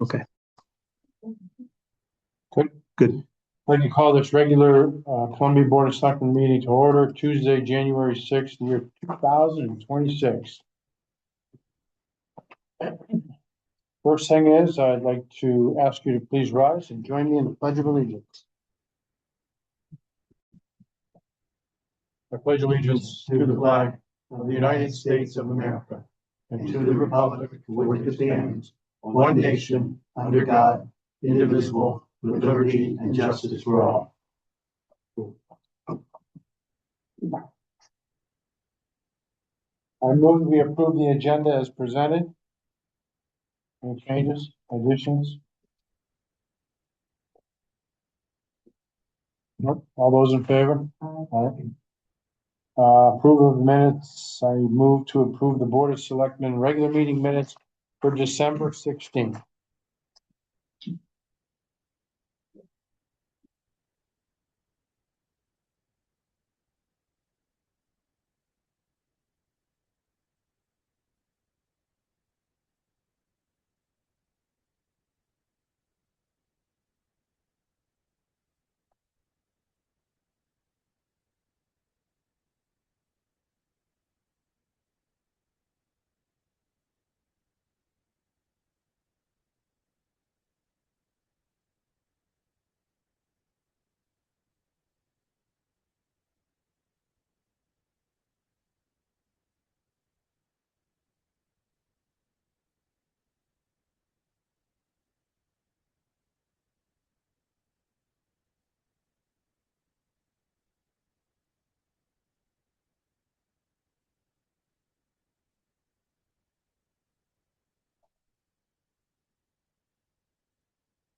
Okay. Good. I'd like to call this regular Columbia Board of Selectmen meeting to order Tuesday, January 6th, year 2026. First thing is, I'd like to ask you to please rise and join me in the Pledge of Allegiance. I pledge allegiance to the flag of the United States of America and to the republic for which it stands, one nation, under God, indivisible, with liberty and justice for all. I move we approve the agenda as presented. Any changes, additions? Nope. All those in favor? Aye. Approval of minutes. I move to approve the Board of Selectmen regular meeting minutes for December 16th.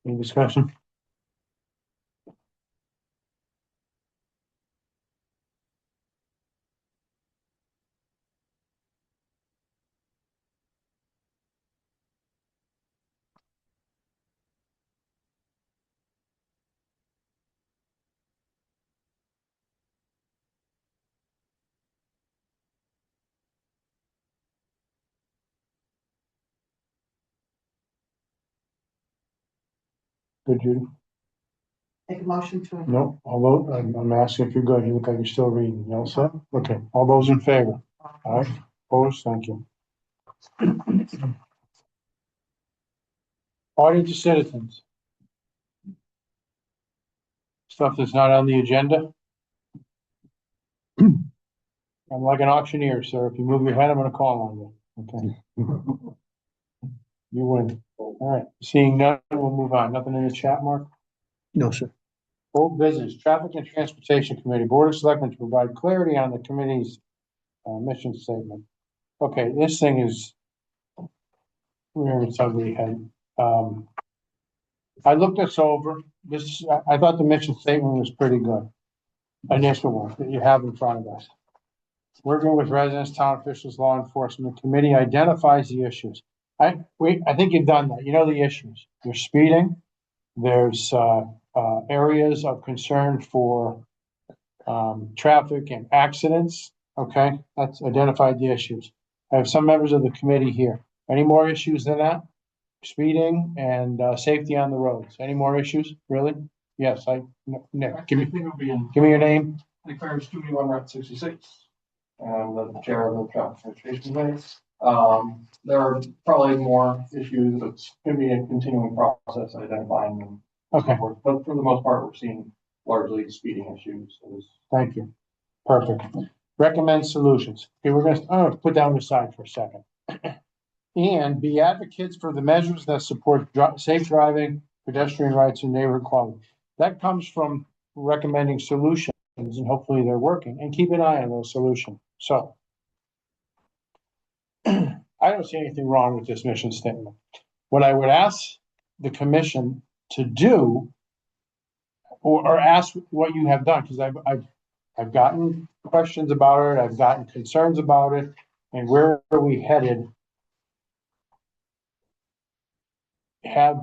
Any discussion? Good, Judy? Make a motion to. No, although I'm asking if you're good. You look like you're still reading. You all set? Okay. All those in favor? All right. Opposed? Thank you. Audience of citizens. Stuff that's not on the agenda. I'm like an auctioneer, sir. If you move your head, I'm gonna call on you. Okay. You win. All right. Seeing none, we'll move on. Nothing in the chat, Mark? No, sir. Old business, Traffic and Transportation Committee, Board of Selectmen to provide clarity on the committee's mission statement. Okay, this thing is rearing its ugly head. I looked this over. I thought the mission statement was pretty good. Initial one that you have in front of us. Working with residents, town officials, law enforcement, the committee identifies the issues. I think you've done that. You know the issues. There's speeding. There's areas of concern for traffic and accidents. Okay, that's identified the issues. I have some members of the committee here. Any more issues than that? Speeding and safety on the roads. Any more issues? Really? Yes, Nick, give me your name. Nick Farris, 281 Route 66. I'm the chair of the Traffic Transportation Committee. There are probably more issues. It's going to be a continuing process identifying them. Okay. But for the most part, we're seeing largely speeding issues. Thank you. Perfect. Recommend solutions. Okay, we're going to put down the side for a second. And be advocates for the measures that support safe driving, pedestrian rights, and neighborhood quality. That comes from recommending solutions, and hopefully they're working. And keep an eye on those solutions. So, I don't see anything wrong with this mission statement. What I would ask the commission to do, or ask what you have done, because I've gotten questions about it, I've gotten concerns about it, and where are we headed? I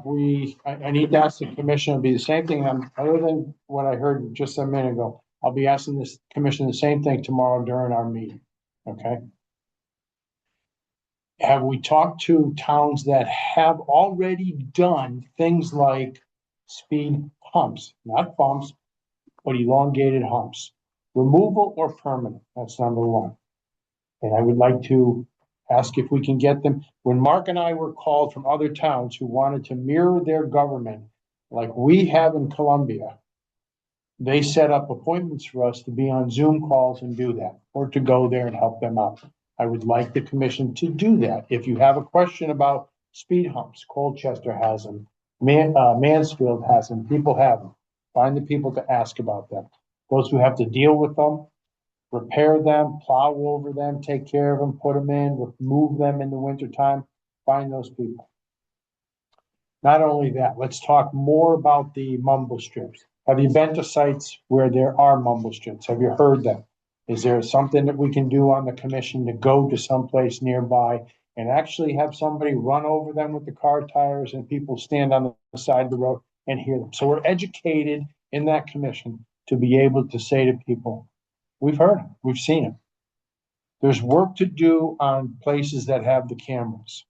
need to ask the commission, it'll be the same thing, other than what I heard just a minute ago. I'll be asking this commission the same thing tomorrow during our meeting, okay? have we talked to towns that have already done things like speed humps, not bumps, but elongated humps? Removal or permanent? That's number one. And I would like to ask if we can get them. When Mark and I were called from other towns who wanted to mirror their government like we have in Columbia, they set up appointments for us to be on Zoom calls and do that, or to go there and help them out. I would like the commission to do that. If you have a question about speed humps, Colchester has them, Mansfield has them, people have them. Find the people to ask about them. Those who have to deal with them, repair them, plow over them, take care of them, put them in, remove them in the wintertime, find those people. Not only that, let's talk more about the mumble strips. Have you been to sites where there are mumble strips? Have you heard them? Is there something that we can do on the commission to go to someplace nearby and actually have somebody run over them with the car tires and people stand on the side of the road and hear them? So we're educated in that commission to be able to say to people, we've heard them, we've seen them. There's work to do on places that have the cameras.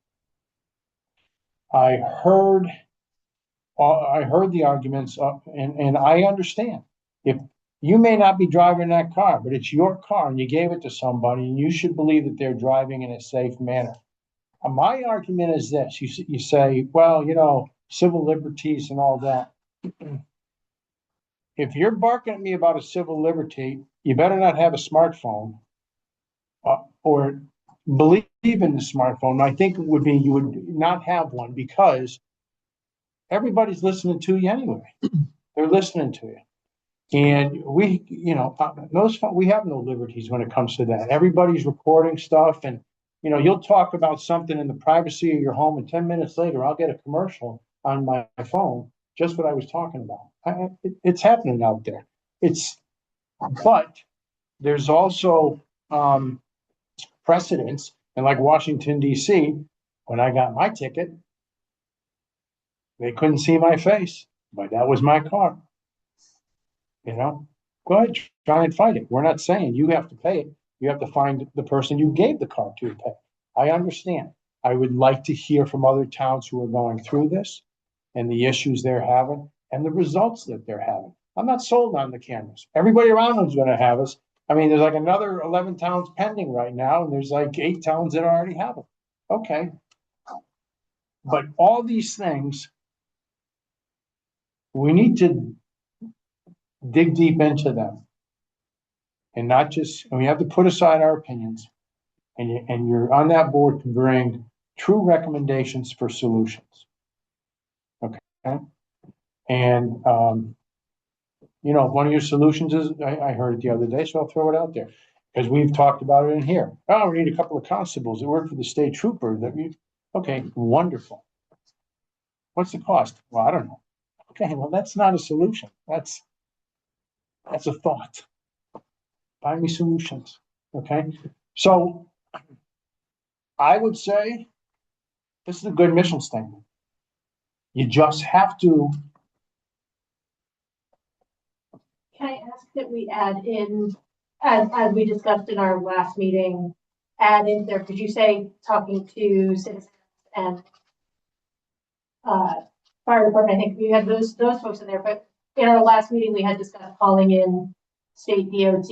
I heard the arguments, and I understand. If you may not be driving that car, but it's your car and you gave it to somebody, and you should believe that they're driving in a safe manner. My argument is this: you say, well, civil liberties and all that. If you're barking at me about a civil liberty, you better not have a smartphone, or believe in the smartphone. I think it would be you would not have one, because everybody's listening to you anyway. They're listening to you. And we have no liberties when it comes to that. Everybody's recording stuff, and you'll talk about something in the privacy of your home, and 10 minutes later, I'll get a commercial on my phone, just what I was talking about. It's happening out there. But there's also precedents, and like Washington, D.C., when I got my ticket, they couldn't see my face, but that was my car. Go ahead, try and fight it. We're not saying you have to pay it. You have to find the person you gave the car to pay. I understand. I would like to hear from other towns who are going through this and the issues they're having and the results that they're having. I'm not sold on the cameras. Everybody around them is going to have us. I mean, there's like another 11 towns pending right now, and there's like 8 towns that already have them. Okay. But all these things, we need to dig deep into them, and not just, and we have to put aside our opinions, and you're on that board to bring true recommendations for solutions. Okay. And one of your solutions is, I heard it the other day, so I'll throw it out there, because we've talked about it in here. Oh, we need a couple of constables that work for the state trooper. Okay, wonderful. What's the cost? Well, I don't know. Okay, well, that's not a solution. That's a thought. Find me solutions. Okay. So I would say this is a good mission statement. You just have to. Can I ask that we add in, as we discussed in our last meeting, add in there, could you say talking to citizens and fire department? I think we had those folks in there, but in our last meeting, we had discussed calling in state DOT,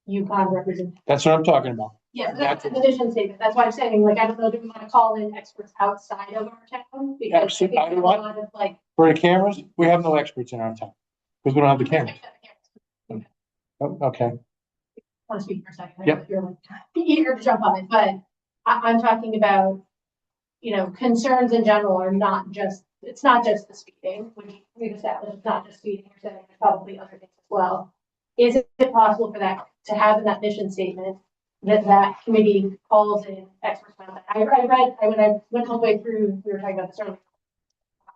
Yukon representatives. That's what I'm talking about. Yeah, that's the mission statement. That's why I'm saying, I don't know, do we want to call in experts outside of our town? Because Absolutely. I think there's a lot of For the cameras, we have no experts in our town because we don't have the cameras. Oh, okay. I want to speak for a second. Yep. You're eager to jump on it, but I'm talking about, concerns in general are it's not just the speeding, which we've established, it's not just speeding, you're saying there's probably other things as well. Is it possible for that to have in that mission statement that committee calls in experts on that? I read, when I went all the way through, we were talking about the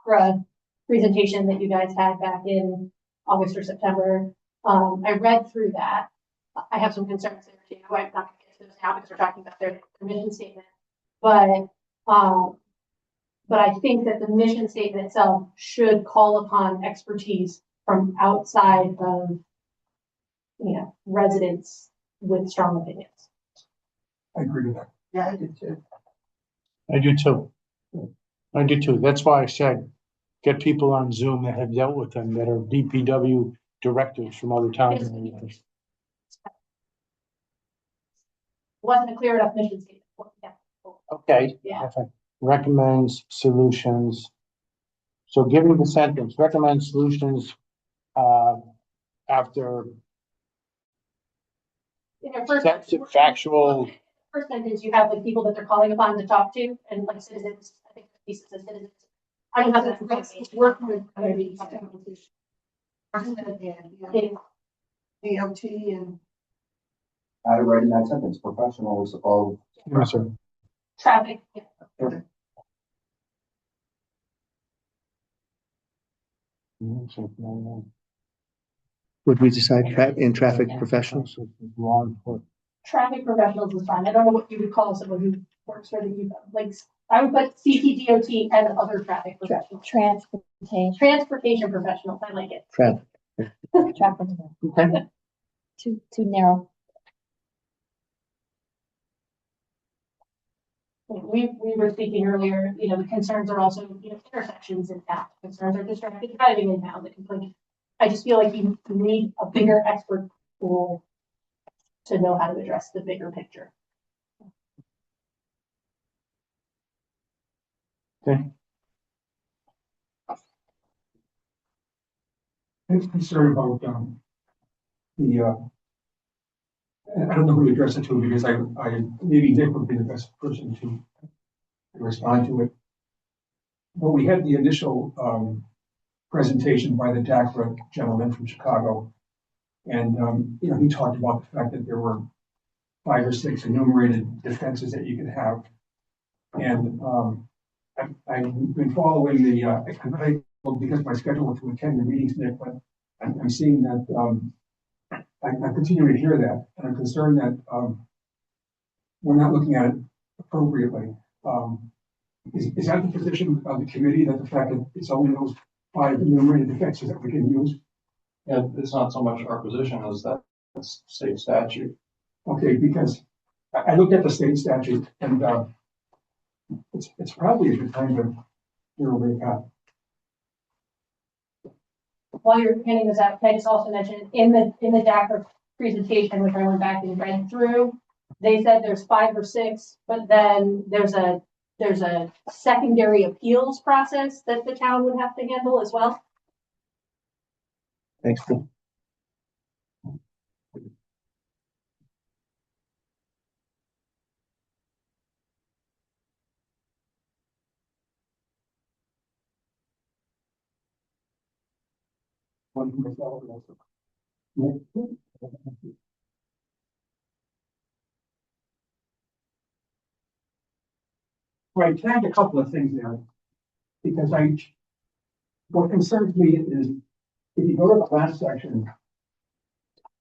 earlier presentation that you guys had back in August or September. I read through that. I have some concerns there too. I'm not going to get to those now because we're talking about their mission statement. But I think that the mission statement itself should call upon expertise from outside of, residents with strong opinions. I agree with that. Yeah, I did too. I do too. I do too. That's why I said, get people on Zoom that have dealt with them, that are DPW directors from other towns. Wasn't a clear enough mission statement. Yeah. Okay. Yeah. Okay. Recommends solutions. So give me the sentence, recommend solutions, after In your first. factual. First sentence, you have like people that they're calling upon to talk to, and like citizens, I think pieces of citizens. I don't have that. Work with communities. DOT and I write in that sentence, professionals of. Yes, sir. Traffic, yeah. Would we decide in traffic professionals? Law enforcement. Traffic professionals is fine. I don't know what you would call someone who works for the, like, I would put CTDOT and other traffic professionals. Transportation professionals, I like it. Traffic. Okay. Too narrow. We were speaking earlier, you know, the concerns are also, you know, intersections in town. Concerns are distracted driving in town, that can, I just feel like you need a bigger expert pool to know how to address the bigger picture. Okay. I'm concerned about, I don't know who to address it to because I maybe Nick would be the best person to respond to it. But we had the initial, presentation by the DACRA gentleman from Chicago. And, you know, he talked about the fact that there were 5 or 6 enumerated defenses that you could have. And, I've been following because my schedule was to attend the meetings, Nick, but I'm seeing that, I continue to hear that, and I'm concerned that, we're not looking at it appropriately. Is that the position of the committee, that the fact that it's only those 5 enumerated defenses that we can use? Yeah, it's not so much our position as that it's state statute. Okay, because I looked at the state statute and, it's probably a good time to zero rate cut. While you're handing this out, can I just also mention in the DACRA presentation, which I went back and read through, they said there's 5 or 6, but then there's a secondary appeals process that the town would have to handle as well. Thanks, Bill. Right, tagged a couple of things there, because what concerns me is, if you go to the last section,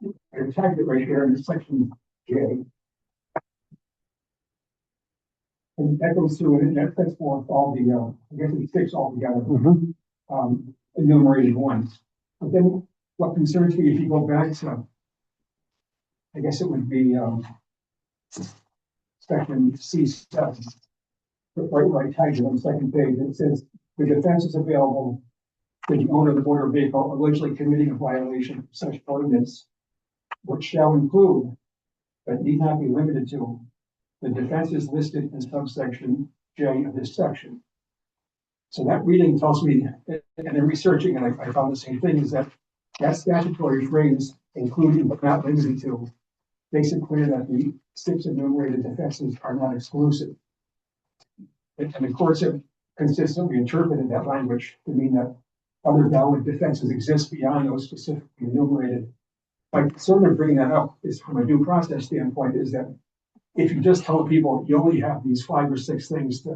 I tagged it right here in section J. And that goes through and that sets forth all the, I guess it's 6 altogether, enumerated ones. But then what concerns me, if you go back to, I guess it would be, section C7. Right, tagged it on the second page, it says, the defense is available to the owner of the motor vehicle allegedly committing a violation of such ordinance, which shall include, but need not be limited to, the defenses listed in subsection J of this section. So that reading tells me, and in researching, and I found the same thing, is that statutory phrase, including but not limited to, makes it clear that the 6 enumerated defenses are not exclusive. And the courts have consistently interpreted that language to mean that other valid defenses exist beyond those specifically enumerated. My concern of bringing that up is, from a due process standpoint, is that if you just tell people you only have these 5 or 6 things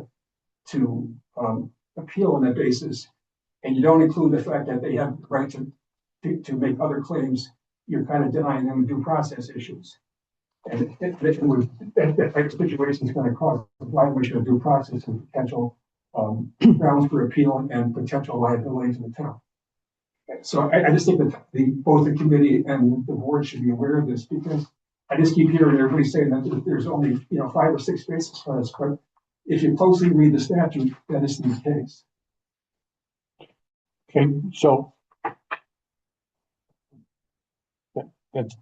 to appeal on that basis, and you don't include the fact that they have the right to make other claims, you're kind of denying them due process issues. And that type of situation is going to cause a violation of due process and potential grounds for appeal and potential liability to the town. So I just think that both the committee and the board should be aware of this, because I just keep hearing everybody saying that there's only 5 or 6 basis for this, but if you closely read the statute, that is the case. Okay, so. That's.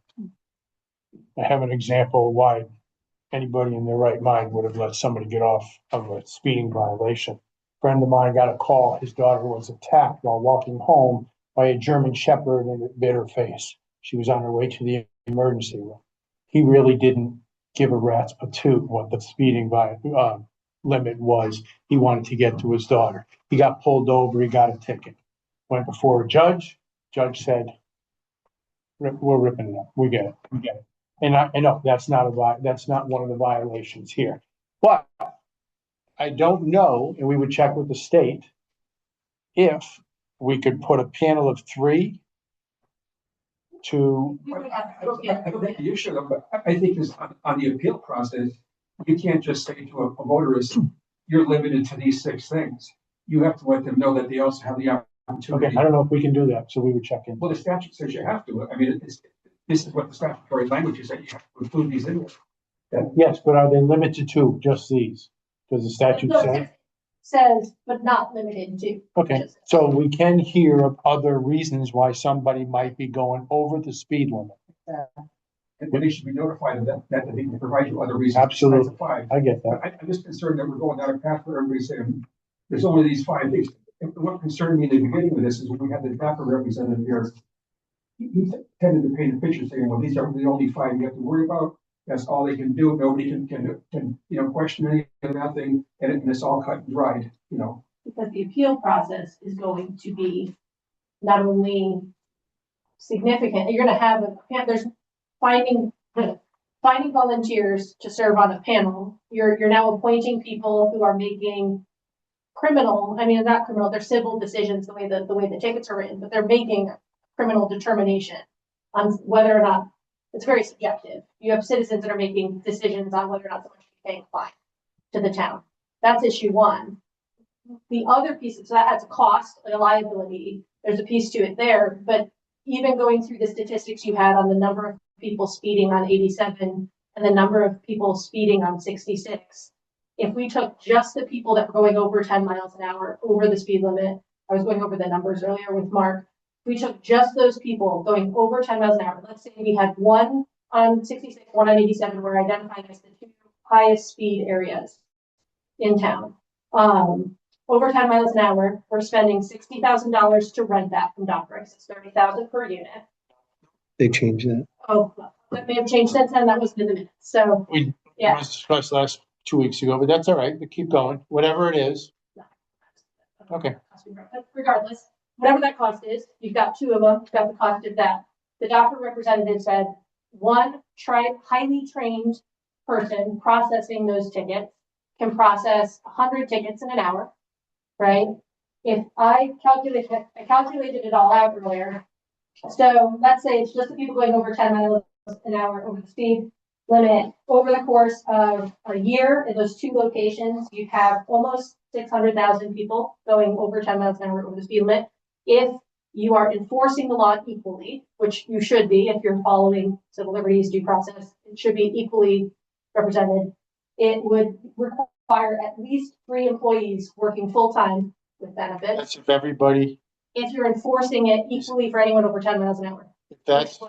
I have an example of why anybody in their right mind would have let somebody get off of a speeding violation. Friend of mine got a call, his daughter was attacked while walking home by a German Shepherd and it bit her face. She was on her way to the emergency room. He really didn't give a rat's patoot what the speeding limit was. He wanted to get to his daughter. He got pulled over, he got a ticket. Went before a judge said, we're ripping it up, we get it. And I know that's not one of the violations here. But I don't know, and we would check with the state, if we could put a panel of 3 to, We would have I don't think the issue, but I think is on the appeal process, you can't just say to a motorist, you're limited to these 6 things. You have to let them know that they also have the opportunity. okay, I don't know if we can do that, so we would check in. Well, the statute says you have to. I mean, this is what the statutory language is, that you have to include these in there. Yes, but are they limited to just these? Does the statute No, say? says, but not limited to. Okay, so we can hear of other reasons why somebody might be going over the speed limit. And they should be notified of that they can provide you other reasons. Absolutely. besides the 5. I get that. I'm just concerned that we're going down a path where everybody's saying, there's only these 5 things. And what concerned me in the beginning of this is when we had the DAPA representative here, he tended to paint a picture saying, well, these are the only 5 you have to worry about. That's all they can do. Nobody can question any of that thing, and it's all cut and dried, Because the appeal process is going to be not only significant, you're gonna have there's finding volunteers to serve on a panel. You're now appointing people who are making not criminal, they're civil decisions, the way the tickets are written, but they're making a criminal determination on whether or not, it's very subjective. You have citizens that are making decisions on whether or not someone should be paying a fine to the town. That's issue 1. The other piece, so that adds a cost, a liability. There's a piece to it there, but even going through the statistics you had on the number of people speeding on 87 and the number of people speeding on 66, if we took just the people that were going over 10 miles an hour over the speed limit, I was going over the numbers earlier with Mark, we took just those people going over 10 miles an hour. Let's say we had 1 on 66, 1 on 87, were identified as the 2 highest speed areas in town. Over 10 miles an hour, we're spending $60,000 to rent that from Dock Price. It's $30,000 per unit. They changed that. Oh, that may have changed since then. That wasn't in the minutes. So We yeah, discussed last 2 weeks ago, but that's all right. We keep going, whatever it is. Okay. Regardless, whatever that cost is, you've got 2 of them. You've got the cost of that. The doctor representative said 1 highly trained person processing those tickets can process 100 tickets in an hour, right? If I calculated it all out earlier. So let's say it's just the people going over 10 miles an hour over the speed limit. Over the course of a year in those 2 locations, you have almost 600,000 people going over 10 miles an hour over the speed limit. If you are enforcing the law equally, which you should be if you're following civil liberties due process, it should be equally represented. It would require at least 3 employees working full-time with benefits. That's if everybody, If you're enforcing it equally for anyone over 10 miles an hour. that's,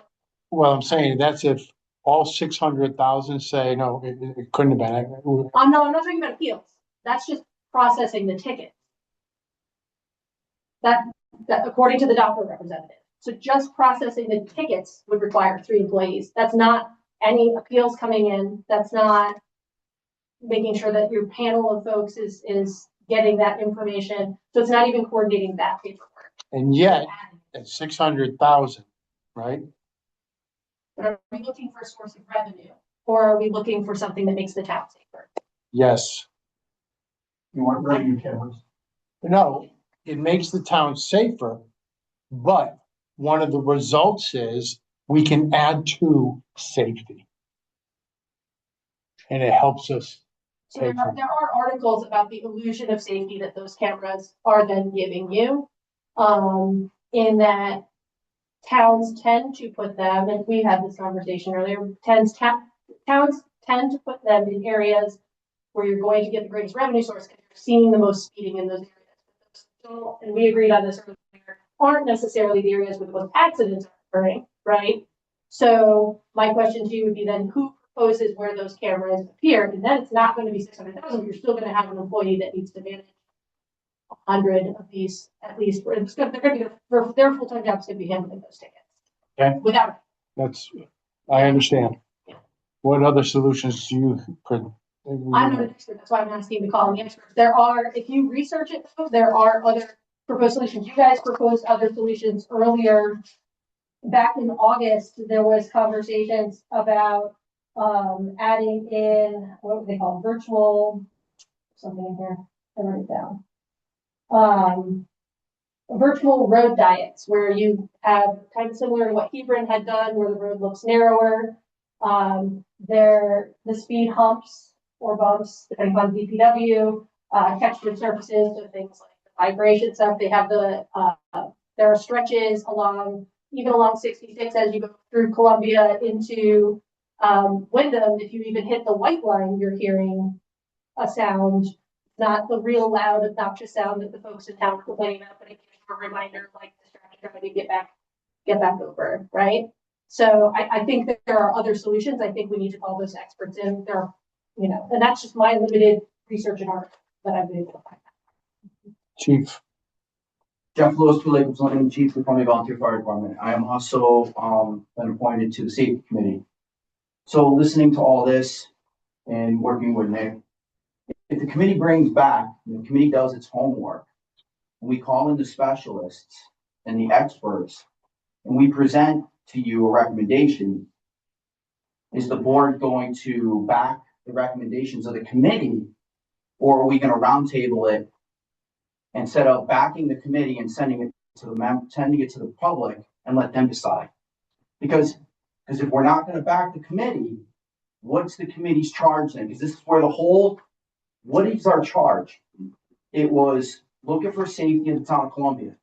well, I'm saying that's if all 600,000 say, no, it couldn't have been. No, I'm not talking about appeals. That's just processing the ticket. That according to the doctor representative. So just processing the tickets would require 3 employees. That's not any appeals coming in. That's not making sure that your panel of folks is getting that information. So it's not even coordinating that paperwork. And yet, at 600,000, right? But are we looking for a source of revenue? Or are we looking for something that makes the town safer? Yes. You want revenue cameras. No, it makes the town safer, but one of the results is we can add to safety. And it helps us. So there are articles about the illusion of safety that those cameras are then giving you. In that towns tend to put them, and we had this conversation earlier, towns tend to put them in areas where you're going to get the greatest revenue source because you're seeing the most speeding in those areas. And we agreed on this earlier, aren't necessarily the areas where the most accidents are occurring, right? So my question to you would be then, who proposes where those cameras appear? And then it's not going to be 600,000. You're still going to have an employee that needs to manage 100 of these at least. They're going to be their full-time job is going to be handling those tickets. Okay. Without. I understand. What other solutions do you? I'm not an expert. That's why I'm asking to call on the experts. There are, if you research it, though, there are other proposed solutions. You guys proposed other solutions earlier. Back in August, there was conversations about adding in, what were they called, virtual, something in here, I wrote it down. Virtual road diets, where you have kind of similar to what Hebron had done, where the road looks narrower. The speed humps or bumps, depending on DPW, textured surfaces, so things like the vibration stuff. They have there are stretches even along 66 as you go through Columbia into Wyndham. If you even hit the white line, you're hearing a sound, not the real loud, obnoxious sound that the folks in town are complaining about, but it gives you a reminder, like distracted, trying to get back over, right? So I think that there are other solutions. I think we need to call those experts in. There, and that's just my limited research and art that I've been able to find. Chief. Jeff Lewis, Two Lakes, Zoning Chief for Columbia Volunteer Fire Department. I am also been appointed to the Safety Committee. So listening to all this and working with Nick, if the committee brings back, and the committee does its homework, and we call in the specialists and the experts, and we present to you a recommendation, is the board going to back the recommendations of the committee, or are we going to roundtable it instead of backing the committee and sending it to the public and let them decide? Because if we're not going to back the committee, what's the committee's charge then? Because this is where what is our charge? It was looking for safety in the town of Columbia.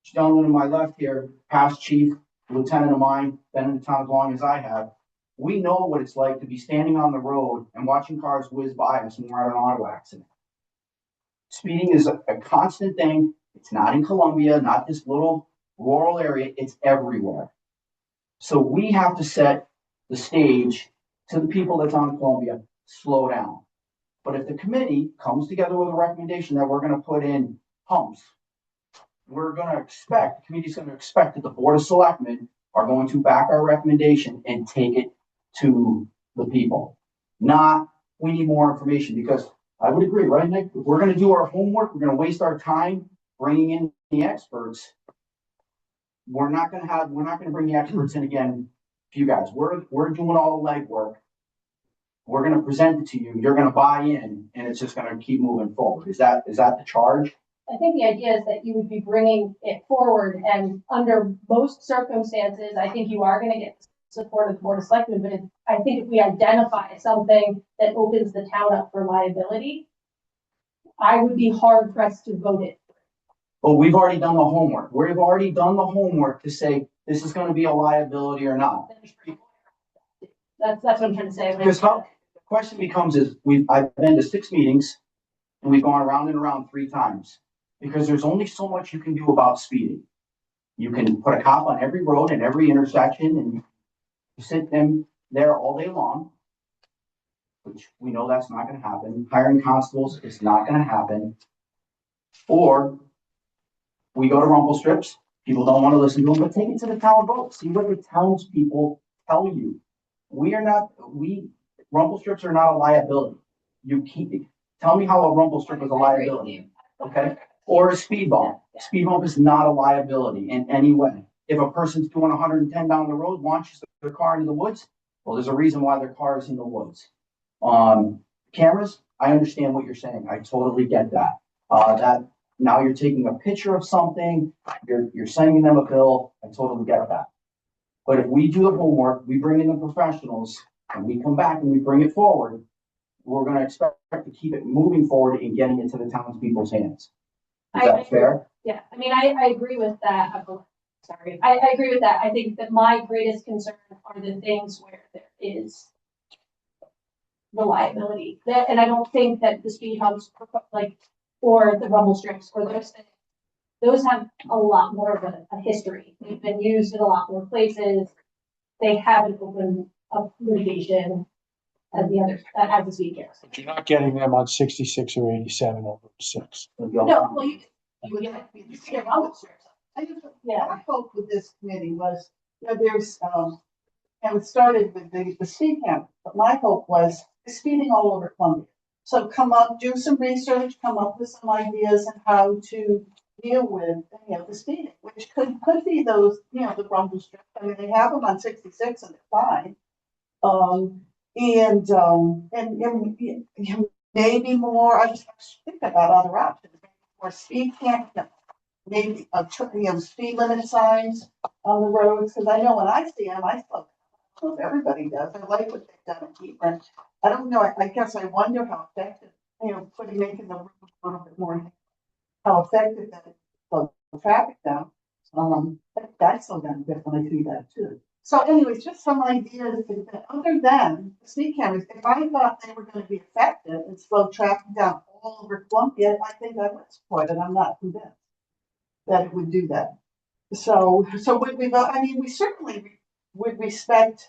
Gentleman to my left here, past chief, lieutenant of mine, been in the town as long as I have. We know what it's like to be standing on the road and watching cars whiz by us when we're at an auto accident. Speeding is a constant thing. It's not in Columbia, not this little rural area. It's everywhere. So we have to set the stage to the people that's on Columbia, slow down. But if the committee comes together with a recommendation that we're going to put in humps, the committee's going to expect that the Board of Selectmen are going to back our recommendation and take it to the people. Not, we need more information, because I would agree, right, Nick? If we're going to do our homework, we're going to waste our time bringing in the experts. We're not going to bring the experts in again to you guys. We're doing all the legwork. We're going to present it to you. You're going to buy in, and it's just going to keep moving forward. Is that the charge? I think the idea is that you would be bringing it forward, and under most circumstances, I think you are going to get support of the Board of Selectmen. But I think if we identify something that opens the town up for liability, I would be hard pressed to vote it. But we've already done the homework. We've already done the homework to say this is going to be a liability or not. That's what I'm trying to say. Because the question becomes I've been to 6 meetings and we've gone around and around 3 times, because there's only so much you can do about speeding. You can put a cop on every road and every intersection and you sit them there all day long, which we know that's not going to happen. Hiring constables is not going to happen. Or we go to rumble strips. People don't want to listen to them, but take it to the town vote. See what the townspeople tell you. Rumble strips are not a liability. Tell me how a rumble strip is a liability. Okay? Or a speed bump. Speed bump is not a liability in any way. If a person's doing 110 down the road, launches their car into the woods, well, there's a reason why their car is in the woods. Cameras, I understand what you're saying. I totally get that. That now you're taking a picture of something, you're sending them a bill. I totally get that. But if we do the homework, we bring in the professionals, and we come back and we bring it forward, we're going to expect to keep it moving forward and getting it to the townspeople's hands. Is that fair? Yeah, I mean, I agree with that. Sorry, I agree with that. I think that my greatest concern are the things where there is reliability. And I don't think that the speed humps, like, or the rumble strips or those things, those have a lot more of a history. They've been used in a lot more places. They haven't opened up litigation as the others, as the speed cameras. But you're not getting them on 66 or 87 over 6. No, well, you would have to be the rumble strips. Yeah. My hope with this committee was, there's, and it started with the speed camp, but my hope was speeding all over Columbia. So come up, do some research, come up with some ideas on how to deal with, the speeding, which could be those, the rumble strips. I mean, they have them on 66 and they're fine. And maybe more, I just think about other options, more speed camp, maybe speed limit signs on the roads, because I know when I see them, I slow. Everybody does. I like what they've done in Hebron. I don't know. I guess I wonder how effective, making the road a little bit more, how effective that is slow traffic down. I slow down a bit when I see that too. So anyways, just some ideas that other than the speed cameras, if I thought they were going to be effective and slow traffic down all over Columbia, I think I would support it. I'm not convinced that it would do that. So would we vote? I mean, we certainly would respect,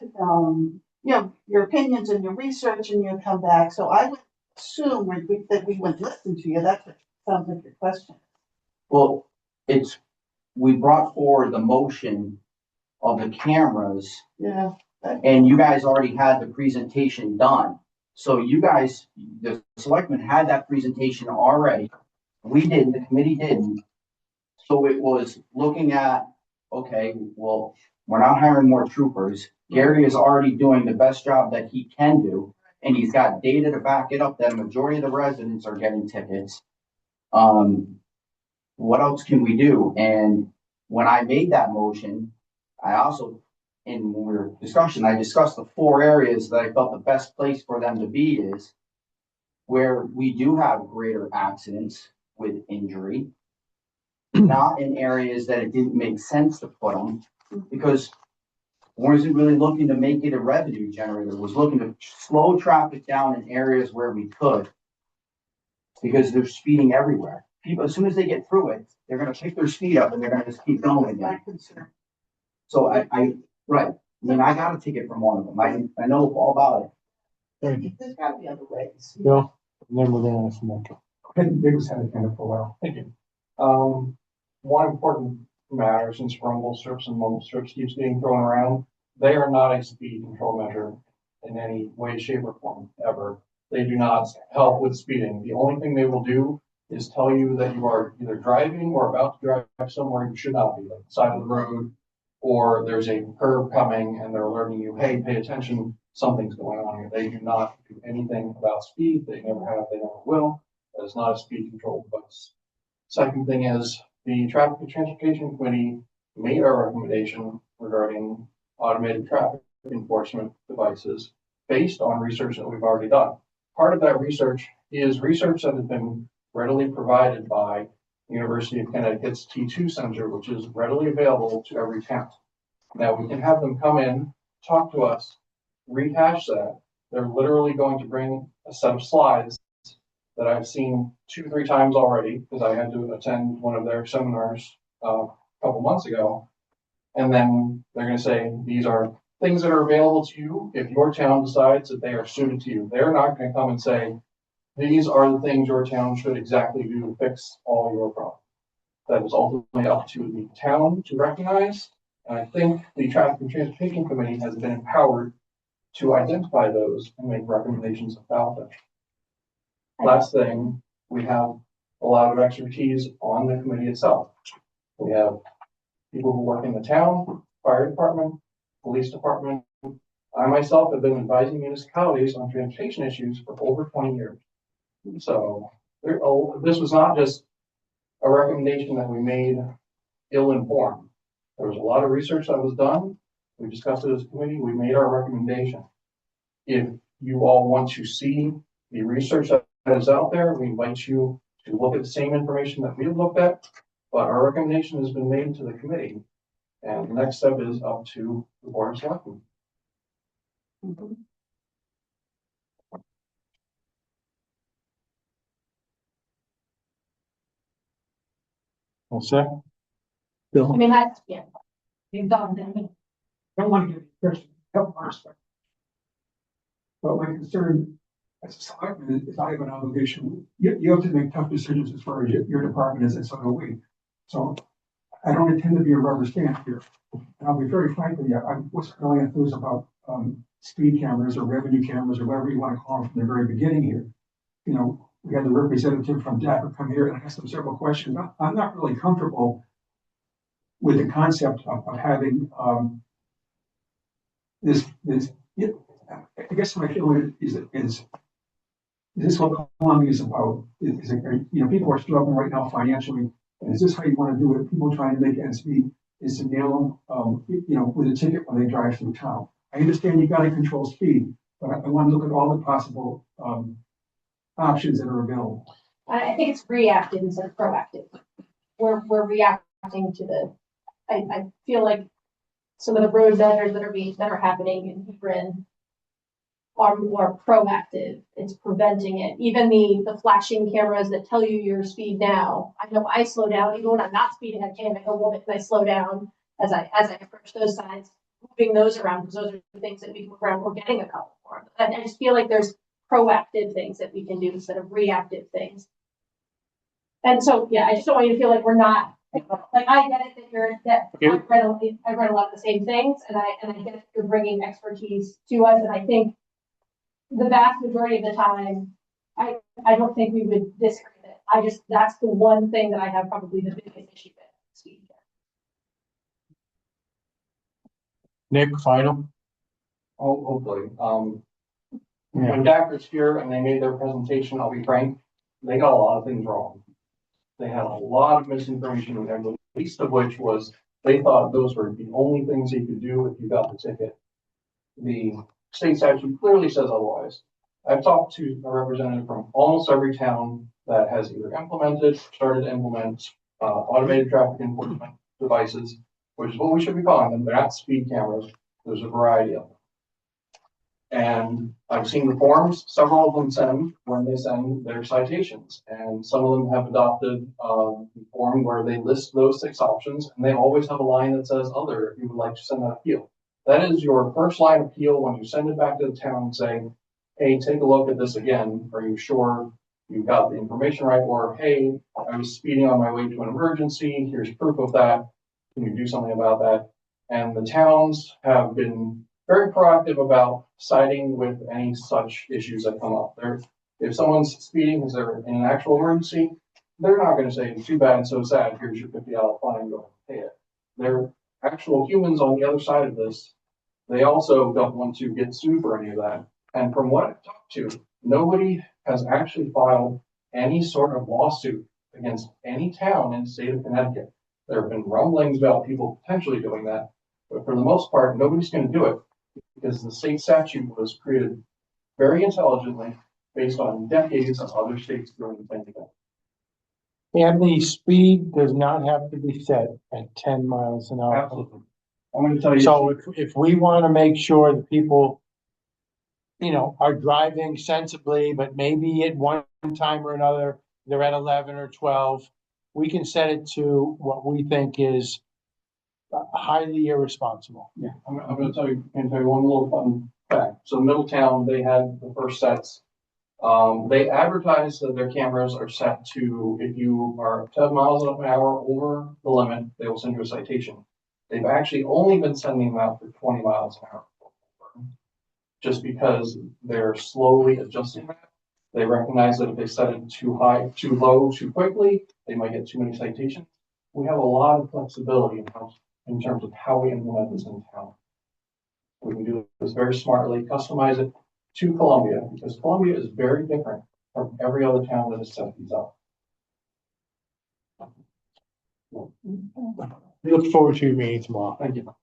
your opinions and your research and your come back. So I would assume that we would listen to you. That's what sounds like your question. Well, we brought forward the motion of the cameras Yeah. and you guys already had the presentation done. So you guys, the selectmen had that presentation already. We didn't, the committee didn't. So it was looking at, okay, well, we're not hiring more troopers. Gary is already doing the best job that he can do. And he's got data to back it up that a majority of the residents are getting tickets. What else can we do? And when I made that motion, I also, in when we were discussing, I discussed the 4 areas that I felt the best place for them to be is where we do have greater accidents with injury, not in areas that it didn't make sense to put them, because wasn't really looking to make it a revenue generator, was looking to slow traffic down in areas where we could, because they're speeding everywhere. People, as soon as they get through it, they're gonna pick their speed up and they're gonna just keep going again. So right, I mean, I got a ticket from one of them. I know all about it. There's got to be other ways. Bill, and then we're going to have some. They was had it kind of for a while. Thank you. One important matter, since rumble strips and mobile strips keeps being thrown around, they are not a speed control measure in any way, shape, or form, ever. They do not help with speeding. The only thing they will do is tell you that you are either driving or about to drive somewhere you should not be, like the side of the road, or there's a curb coming and they're alerting you, hey, pay attention, something's going on here. They do not do anything about speed. They never have, they never will. That is not a speed control device. Second thing is, the Traffic and Transportation Committee made our recommendation regarding automated traffic enforcement devices based on research that we've already done. Part of that research is research that has been readily provided by the University of Connecticut's T2 Center, which is readily available to every town. Now we can have them come in, talk to us, rehash that. They're literally going to bring a set of slides that I've seen 2-3 times already, because I had to attend one of their seminars a couple months ago. And then they're going to say, these are things that are available to you if your town decides that they are suited to you. They're not going to come and say, these are the things your town should exactly do to fix all your problems. That is ultimately up to the town to recognize. And I think the Traffic and Transportation Committee has been empowered to identify those and make recommendations about them. Last thing, we have a lot of expertise on the committee itself. We have people who work in the town, fire department, police department. I myself have been advising municipalities on transportation issues for over 20 years. So this was not just a recommendation that we made ill-informed. There was a lot of research that was done. We discussed it as a committee. We made our recommendation. If you all want to see the research that is out there, we invite you to look at the same information that we've looked at, but our recommendation has been made to the committee. And the next step is up to the Board of Selectmen. All set? I Bill, mean, that's, yeah. You've done that. I don't want to get Christian, help our respect. But my concern as a selectman is I have an obligation, you have to make tough decisions as far as your department is, and so do we. So I don't intend to be a rubber stamp here. And I'll be very frank with you, I wasn't really enthused about, speed cameras or revenue cameras or whatever you want to call them from the very beginning here. You know, we had the representative from DAPA come here and ask them several questions. I'm not really comfortable with the concept of having, yeah, I guess my feeling is this what Columbia is about? Is it, you know, people are struggling right now financially. And is this how you want to do it? People trying to make ends meet is to nail them, you know, with a ticket when they drive through town. I understand you got to control speed, but I want to look at all the possible, options that are available. I think it's reactive instead of proactive. We're reacting to I feel like some of the road measures that are happening in Hebron are more proactive. It's preventing it. Even the flashing cameras that tell you your speed now. I know I slow down even when I'm not speeding. I can't make a moment and I slow down as I approach those signs, moving those around because those are the things that we can move around. We're getting a couple more. And I just feel like there's proactive things that we can do instead of reactive things. And so, yeah, I just don't want you to feel like we're not, like, I get it that Okay. I read a lot of the same things, and I get that you're bringing expertise to us, and I think the vast majority of the time, I don't think we would disagree with it. That's the one thing that I have probably the biggest issue with speed. Nick, final? Oh, hopefully, when Dacre's here and they made their presentation, I'll be frank, they got a lot of things wrong. They had a lot of misinformation, and the least of which was they thought those were the only things you could do if you got the ticket. The state statute clearly says otherwise. I've talked to a representative from almost every town that has either implemented, or started to implement, automated traffic enforcement devices, which is what we should be calling them. They're not speed cameras. There's a variety of them. And I've seen the forms, several of them send when they send their citations. And some of them have adopted the form where they list those 6 options, and they always have a line that says other if you would like to send an appeal. That is your first line appeal when you send it back to the town saying, hey, take a look at this again. Are you sure you got the information right? Or, hey, I was speeding on my way to an emergency. Here's proof of that. Can you do something about that? And the towns have been very proactive about siding with any such issues that come up. If someone's speeding because they're in an actual emergency, they're not going to say, too bad, so sad, here's your $50 fine, go pay it. They're actual humans on the other side of this. They also don't want to get sued for any of that. And from what I've talked to, nobody has actually filed any sort of lawsuit against any town in the state of Connecticut. There have been rumblings about people potentially doing that, but for the most part, nobody's going to do it because the state statute was created very intelligently based on decades of other states doing the same thing. And the speed does not have to be set at 10 miles an hour. Absolutely. I'm going to tell you. So if we want to make sure that people, you know, are driving sensibly, but maybe at one time or another, they're at 11 or 12, we can set it to what we think is highly irresponsible. Yeah, I'm going to tell you one little fun fact. So Middletown, they had the first sets. They advertise that their cameras are set to, if you are 10 miles an hour over the limit, they will send you a citation. They've actually only been sending them out for 20 miles an hour. Just because they're slowly adjusting that. They recognize that if they set it too high, too low, too quickly, they might get too many citations. We have a lot of flexibility in terms of how we implement this in town. We can do this very smartly, customize it to Columbia, because Columbia is very different from every other town that has set these up. We look forward to your meeting tomorrow. Thank you.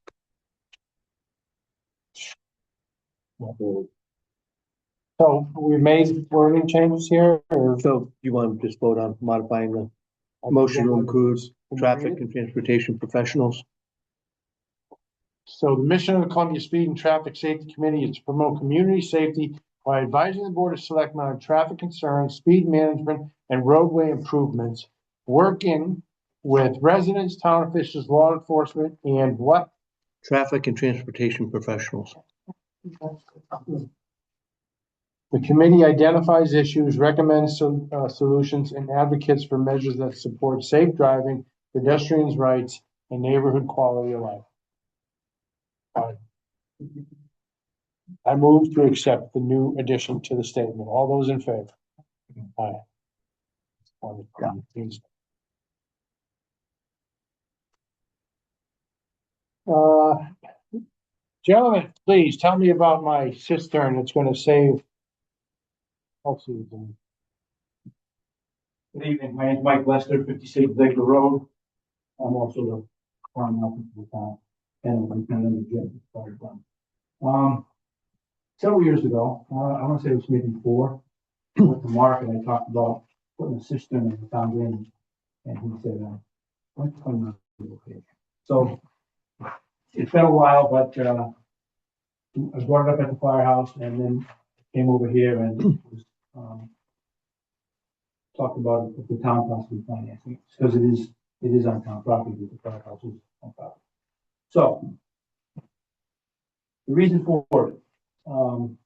So we made wording changes here, or? so you want to just vote on modifying the motion to include traffic and transportation professionals? So the mission of the Columbia Speed and Traffic Safety Committee is to promote community safety by advising the Board of Selectmen on traffic concerns, speed management, and roadway improvements, working with residents, town officials, law enforcement, and what? Traffic and transportation professionals. The committee identifies issues, recommends solutions, and advocates for measures that support safe driving, pedestrians' rights, and neighborhood quality of life. I move to accept the new addition to the statement. All those in favor? Aye. Uh, Gentlemen, please tell me about my cistern that's gonna save. Oxygen. Good evening, my name is Mike Lester, 56 Baker Road. I'm also the farm officer of the town, and I'm kind of the jet fire department. Several years ago, I want to say it was maybe 4, I went to Mark and I talked about putting a cistern in the town drainage, and he said, "What's going on?" So it's been a while, but I brought it up at the firehouse and then came over here and was talked about if the town possibly financing it, because it is on town property, but the firehouse is on property. So the reason for it, the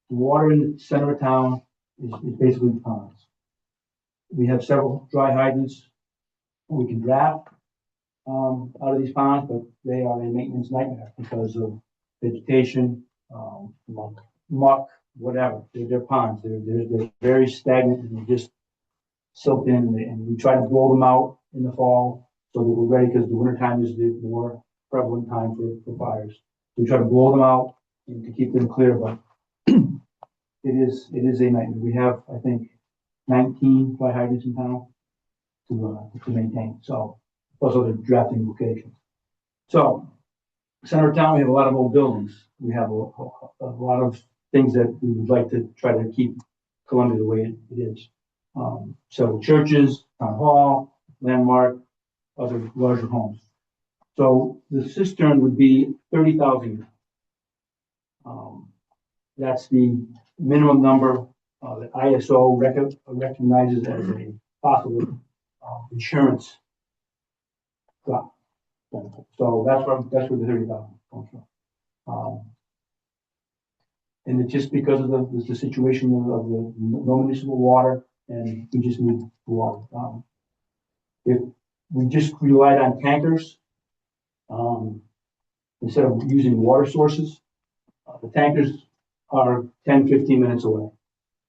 water in the center of town is basically ponds. We have several dry hydrants we can draft out of these ponds, but they are a maintenance nightmare because of vegetation, muck, whatever. They're ponds. They're very stagnant and they just soaked in. And we try to blow them out in the fall so that we're ready, because the winter time is the more prevalent time for fires. We try to blow them out and to keep them clear, but it is a nightmare. We have, I think, 19 dry hydrants in town to maintain. So plus other drafting locations. So center of town, we have a lot of old buildings. We have a lot of things that we would like to try to keep Columbia the way it is. Several churches, town hall, landmark, other larger homes. So the cistern would be 30,000. That's the minimum number that ISO recognizes as a possible insurance drop. So that's where the 30,000 comes from. And it's just because of the situation of the no municipal water, and we just need water. If we just relied on tankers, instead of using water sources, the tankers are 10, 15 minutes away.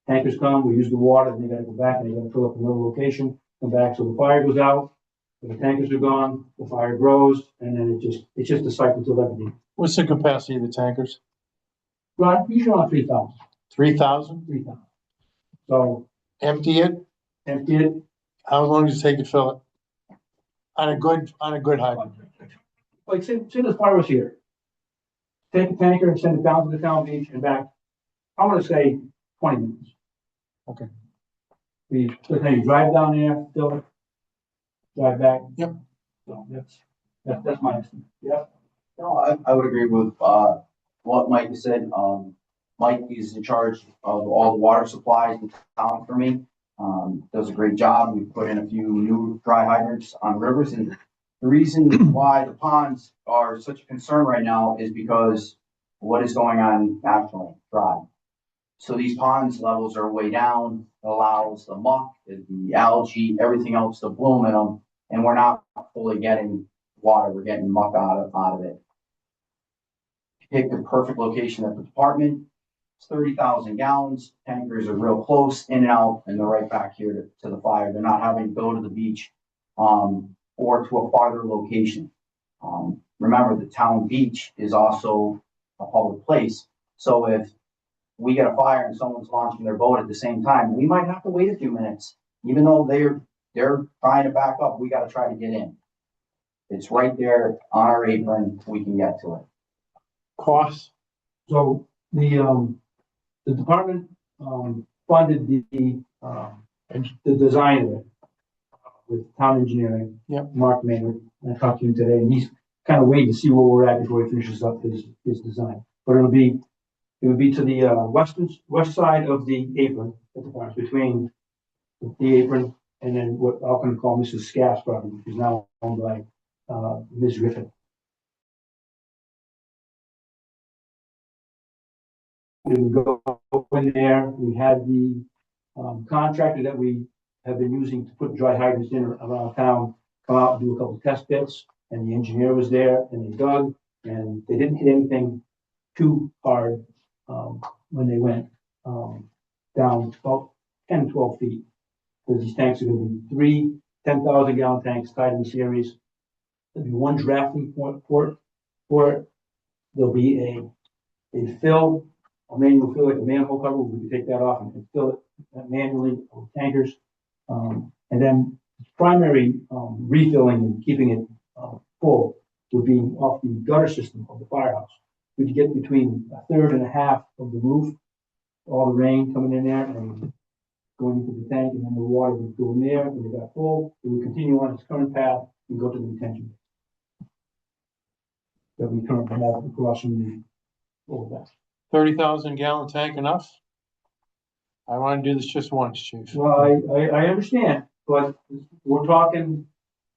Tankers come, we use the water, and they gotta go back and they gotta fill up another location, come back, so the fire goes out, the tankers are gone, the fire grows, and then it's just a cycle till everything. What's the capacity of the tankers? Right, usually around 3,000. 3,000? 3,000. So Empty it? empty it. How long does it take to fill it? On a good hydrant? Like say the fire was here. Take a tanker and send it down to the town beach and back. I'm gonna say 20 minutes. Okay. You drive down there, fill it, drive back. Yep. So that's my estimate. Yeah. No, I would agree with, what Mike said. Mike is in charge of all the water supplies in town for me. Does a great job. We put in a few new dry hydrants on rivers, and the reason why the ponds are such a concern right now is because what is going on nationally, dry. So these ponds levels are way down, allows the muck, the algae, everything else to bloom in them, and we're not fully getting water. We're getting muck out of it. Pick the perfect location at the department. It's 30,000 gallons. Tankers are real close, in and out, and they're right back here to the fire. They're not having to go to the beach or to a farther location. Remember, the town beach is also a public place. So if we get a fire and someone's launching their boat at the same time, we might have to wait a few minutes. Even though they're trying to back up, we got to try to get in. It's right there on our apron. We can get to it. Costs? So the department funded the design of it with town engineering. Yep. Mark Maynard. I talked to him today, and he's kind of waiting to see where we're at before he finishes up his design. But it would be to the west side of the apron at the farm, between the apron and then what I'm gonna call Mrs. Scaff's property, which is now owned by, Ms. Griffin. We would go in there, we had the, contractor that we have been using to put dry hydrants in around town, come out and do a couple of test bits, and the engineer was there, and they dug, and they didn't hit anything too hard, when they went, down about 10, 12 feet. Because these tanks are gonna be three 10,000 gallon tanks tied in series. There'll be one drafting point for it. There'll be a fill, a manual fill, like a manhole cover, we can take that off and fill it manually with tankers. And then primary, refilling and keeping it, full would be off the gutter system of the firehouse. We'd get between a third and a half of the roof, all the rain coming in there and going into the tank, and then the water would go in there, and it got full, it would continue on its current path and go to the retention that we currently have across from the old that. 30,000 gallon tank enough? I want to do this just once, chief. Well, I understand, but we're talking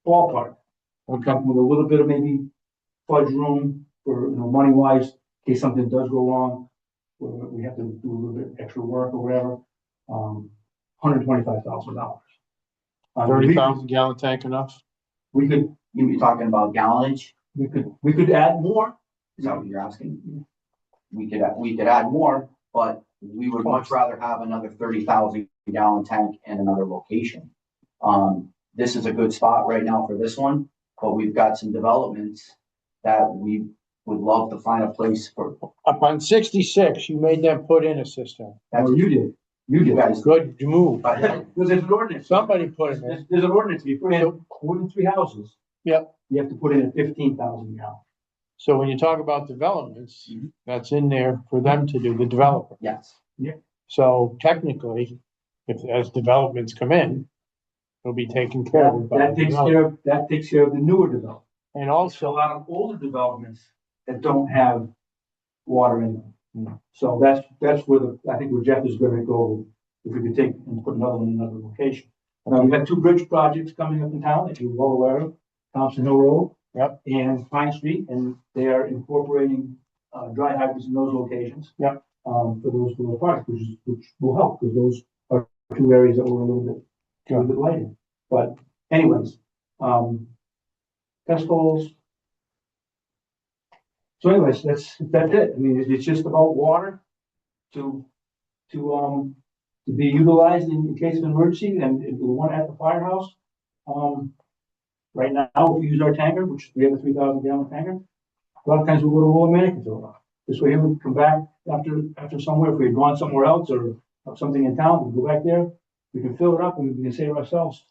ballpark. We're Okay, talking with a little bit of maybe fudge room for, money wise, in case something does go wrong. We have to do a little bit extra work or whatever. $125,000. 30,000 gallon tank enough? We could, You're talking about gallonage, we could add more. is that what you're asking? We could add more, but we would much rather have another 30,000 gallon tank in another location. This is a good spot right now for this one, but we've got some developments that we would love to find a place for. Up on 66, you made them put in a cistern. Oh, you did. You did. guys- Good move. Because there's an ordinance. Somebody put it in. There's an ordinance. If you put in more than 3 houses. Yep. You have to put in a 15,000 gallon. So when you talk about developments, Mhm. that's in there for them to do, the developer. Yes, So technically, if as developments come in, it'll be taken care of. by That the takes developer. that takes care of the newer development. And Also, a also, lot of older developments that don't have water in them. Hmm. So that's where I think where Jeff is gonna go, if we could take and put another one in another location. Now, we've got 2 bridge projects coming up in town, that you're well aware of, Thompson Hill Road. Yep. And Pine Street, and they are incorporating, dry hydrants in those locations. Yep. For those projects, which will help, because those are 2 areas that were a little bit light in. But anyways, test holes. So anyways, that's it. I mean, it's just about water to be utilized in case of emergency, and if we want at the firehouse. Right now, if we use our tanker, which we have a 3,000 gallon tanker, a lot of times we go to Willimantic and fill it up. This way, he would come back after somewhere, if we had gone somewhere else or have something in town, we go back there, we can fill it up and we can save ourselves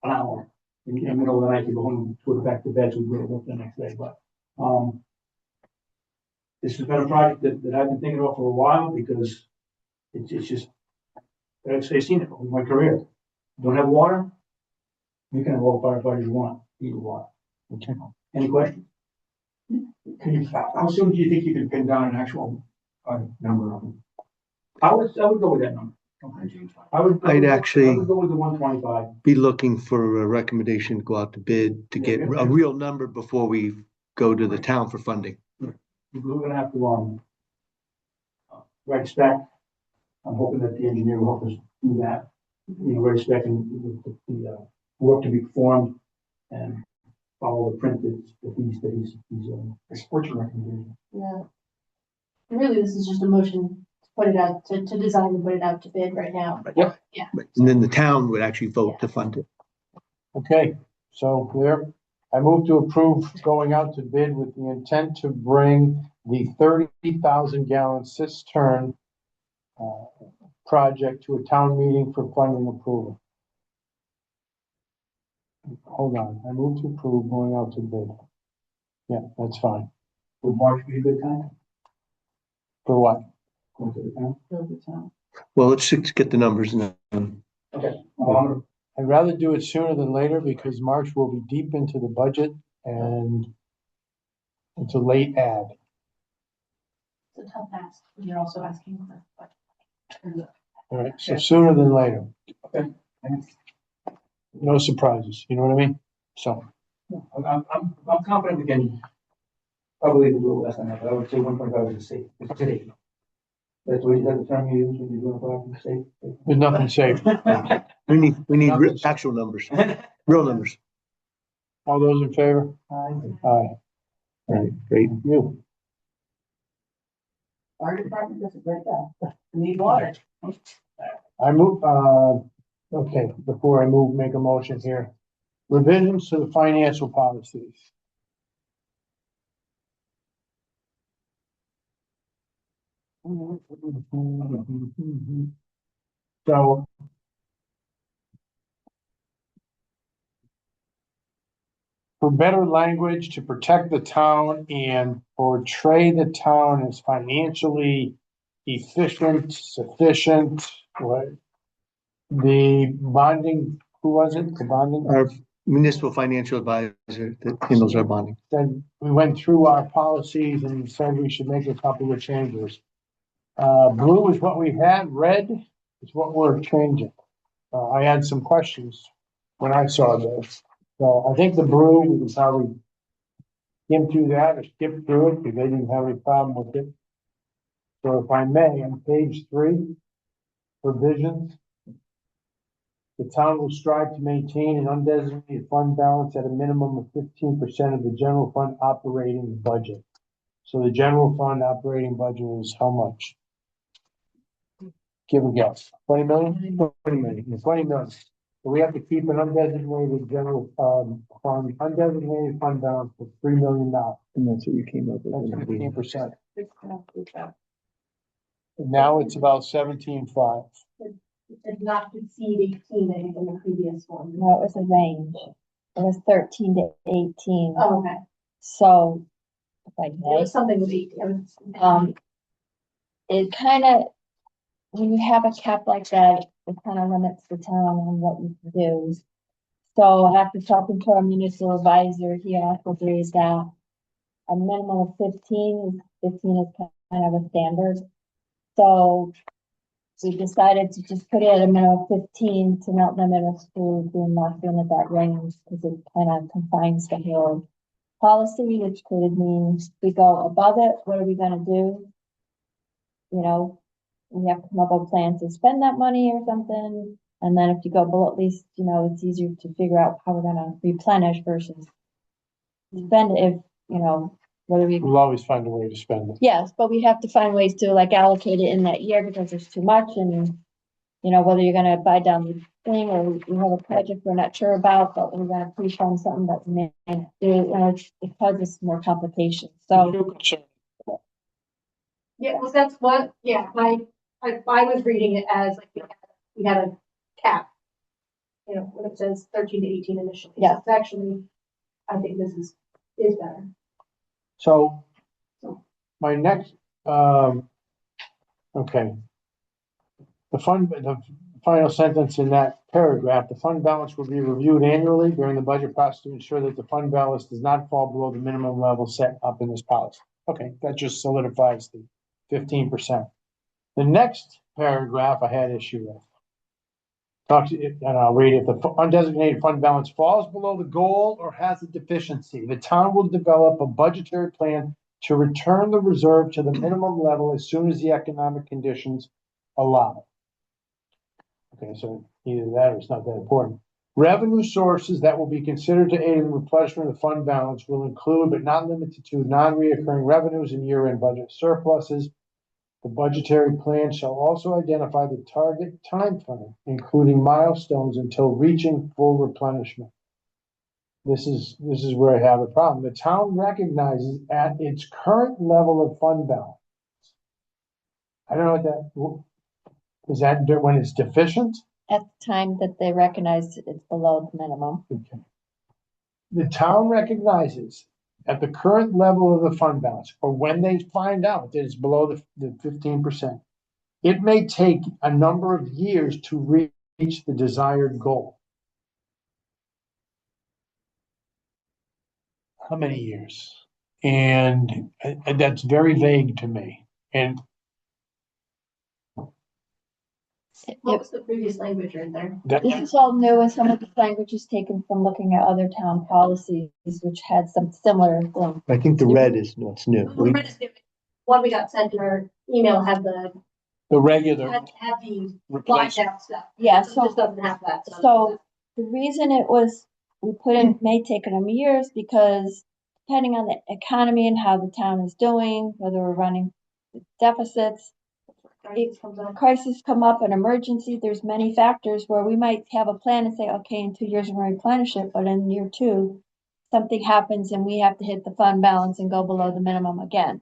an hour. In the middle of the night, you go home and put it back to bed, so we get it up the next day, but, this has been a project that I've been thinking about for a while, because it's just, I've seen it in my career. Don't have water, you can have all the firefighters you want, need water. okay. Any questions? How soon do you think you can pin down an actual, number of them? I would go with that number. I'd actually- I would go with the 125. Be looking for a recommendation to go out to bid to get a real number before we go to the town for funding. We're gonna have to, write a spec. I'm hoping that the engineer will help us do that. Write a spec and the work to be performed and follow the print that he's, What's your recommendation? Yeah. Really, this is just a motion to put it out, to design and put it out to bid right now. And then the town would actually vote to fund it. Okay, so there, I move to approve going out to bid with the intent to bring the 30,000 gallon cistern project to a town meeting for funding approval. Hold on, I move to approve going out to bid. Yeah, that's fine. would March be a good time? For what? Go to the town? Well, let's just get the numbers and then Okay. Well, I'd rather do it sooner than later because March will be deep into the budget and it's a late ad. It's a tough ask, you're also asking for. All right, so sooner than later. no surprises, you know what I mean? So, I'm confident we can probably do a little less than that, but I would say 1.5 is safe. It's safe. That's the term you use when you're doing a problem, safe. there's nothing safe. We need Nothing. actual numbers, real numbers. All those in favor? Aye. All right, great. You. Our department does a great job. We need water. I move, okay, before I move, make a motion here. Revisions to the financial policies. So. For better language to protect the town and portray the town as financially efficient, sufficient, what? The bonding, who was it? The bonding? Our municipal financial advisor that handles our bonding. Then we went through our policies and said we should make a couple of changes. Blue is what we had, red is what we're changing. I had some questions when I saw this. So I think the blue, we can probably skim through that or skip through it because they didn't have any problem with it. So if I may, on page 3, provisions. The town will strive to maintain an undesignated fund balance at a minimum of 15% of the general fund operating budget. So the general fund operating budget is how much? Give a guess. 20 million? 20 million. 20 million. So we have to keep an undesignated general fund, undesignated fund balance of $3 million. And that's what you came up with. That's 15%. And now it's about 17.5. Did not exceed 18, I think, in the previous one. No, it was a range. It was 13 to 18. Oh, okay. So, if I It may, was something with 18. it kind of, when you have a cap like that, it kind of limits the town on what you can do. So after talking to our municipal advisor, he also agrees that a minimum of 15 is kind of a standard. So we decided to just put it at a minimum of 15 to not limit us to being locked in at that range, because it kind of confines the whole policy, which could mean if we go above it, what are we gonna do? You know, we have to come up with a plan to spend that money or something, and then if you go below, at least, you know, it's easier to figure out how we're gonna replenish versus spend it if, you know, whether we. We'll always find a way to spend it. Yes, but we have to find ways to like allocate it in that year because there's too much, and, you know, whether you're gonna buy down the thing or we have a project we're not sure about, but we're gonna pre-fund something that may do, you know, it causes more complications, so. Yeah, well, that's what, yeah, I was reading it as like, we had a cap. You know, when it says 13 to 18 initially. Yeah. It's actually, I think this is better. So my next, okay. The final sentence in that paragraph, the fund balance will be reviewed annually during the budget process to ensure that the fund balance does not fall below the minimum level set up in this policy. Okay, that just solidifies the 15%. The next paragraph I had issue with. And I'll read it. The undesignated fund balance falls below the goal or has a deficiency. The town will develop a budgetary plan to return the reserve to the minimum level as soon as the economic conditions allow. Okay, so either that or it's not that important. Revenue sources that will be considered to aid in the replenishment of the fund balance will include, but not limited to, non-reoccurring revenues and year-end budget surpluses. The budgetary plan shall also identify the target timeframe, including milestones until reaching full replenishment. This is where I have a problem. The town recognizes at its current level of fund balance. I don't know what that is. That when it's deficient? At the time that they recognize it's below the minimum. Okay. The town recognizes at the current level of the fund balance, or when they find out that it's below the 15%, it may take a number of years to reach the desired goal. How many years? And that's very vague to me. And What was the previous language in there? This is all new, and some of the language is taken from looking at other town policies, which had some similar things. I think the red is what's new. One we got sent in our email had The the regular line replacement. down stuff. Yeah, This so, doesn't have that. so the reason it was, we put in, may take them years, because depending on the economy and how the town is doing, whether we're running deficits, if a crisis come up, an emergency, there's many factors where we might have a plan and say, okay, in 2 years we're gonna replenish it, but in year two, something happens and we have to hit the fund balance and go below the minimum again.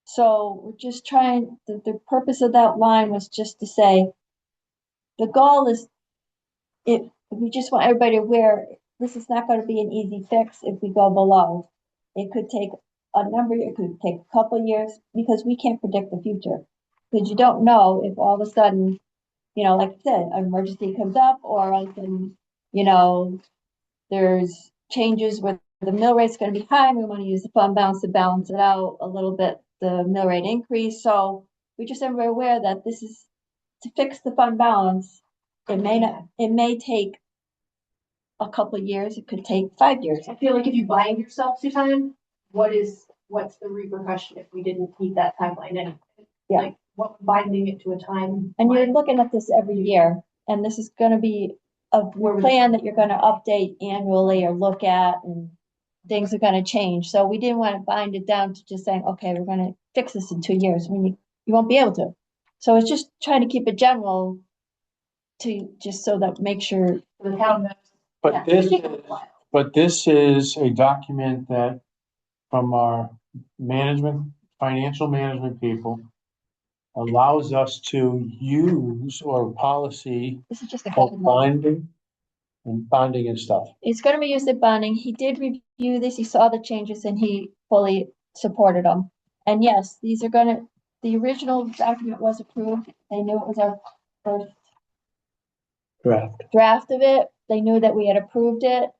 So we're just trying, the purpose of that line was just to say, the goal is, we just want everybody aware, this is not gonna be an easy fix if we go below. It could take it could take a couple years, because we can't predict the future. Because you don't know if all of a sudden, like I said, an emergency comes up, or all of a sudden, there's changes where the mill rate's gonna be high, and we wanna use the fund balance to balance it out a little bit, the mill rate increase, so we just are aware that this is to fix the fund balance. It may take a couple of years, it could take 5 years. I feel like if you bind yourself to time, what's the repercussion if we didn't keep that timeline anyway? Yeah. Like, what binding it to a time? And you're looking at this every year, and this is gonna be a plan that you're gonna update annually or look at, and things are gonna change. So we didn't want to bind it down to just saying, okay, we're gonna fix this in 2 years. I mean, you won't be able to. So it's just trying to keep it general to just so that make sure. The town knows. But this is a document that from our financial management people allows us to use or policy This is just a for guideline. bonding and stuff. It's gonna be used at bonding. He did review this, he saw the changes and he fully supported them. And yes, the original document was approved. They knew it was our first draft of it. They knew that we had approved it.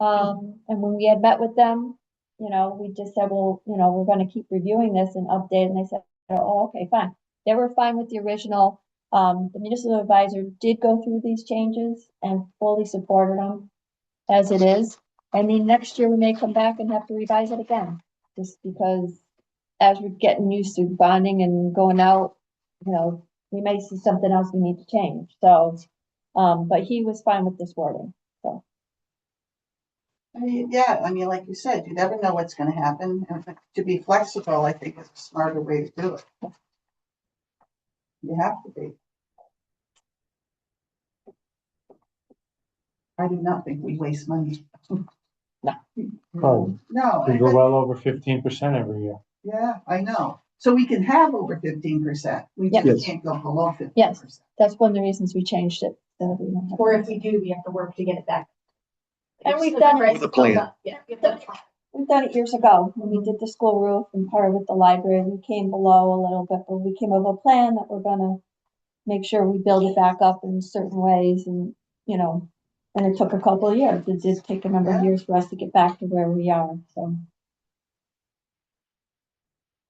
And when we had met with them, we just said, well, we're gonna keep reviewing this and update, and they said, oh, okay, fine. They were fine with the original. The municipal advisor did go through these changes and fully supported them as it is. And then next year we may come back and have to revise it again, just because as we're getting used to bonding and going out, we may see something else we need to change. So, but he was fine with this wording, so. Like you said, you never know what's gonna happen, and to be flexible, I think is a smarter way to do it. You have to be. I do not think we waste money. Oh, No. we go well over 15% every year. Yeah, I know. So we can have over 15%. We Yes. just can't go below 15%. Yes. That's one of the reasons we changed it. Or if we do, we have to work to get it back. And we've done it. With a plan. Yeah, we've done it. We've done it years ago, when we did the school roof and part of it, the library, we came below a little bit, but we came up with a plan that we're gonna make sure we build it back up in certain ways, and, and it took a couple of years. It did take a number of years for us to get back to where we are, so.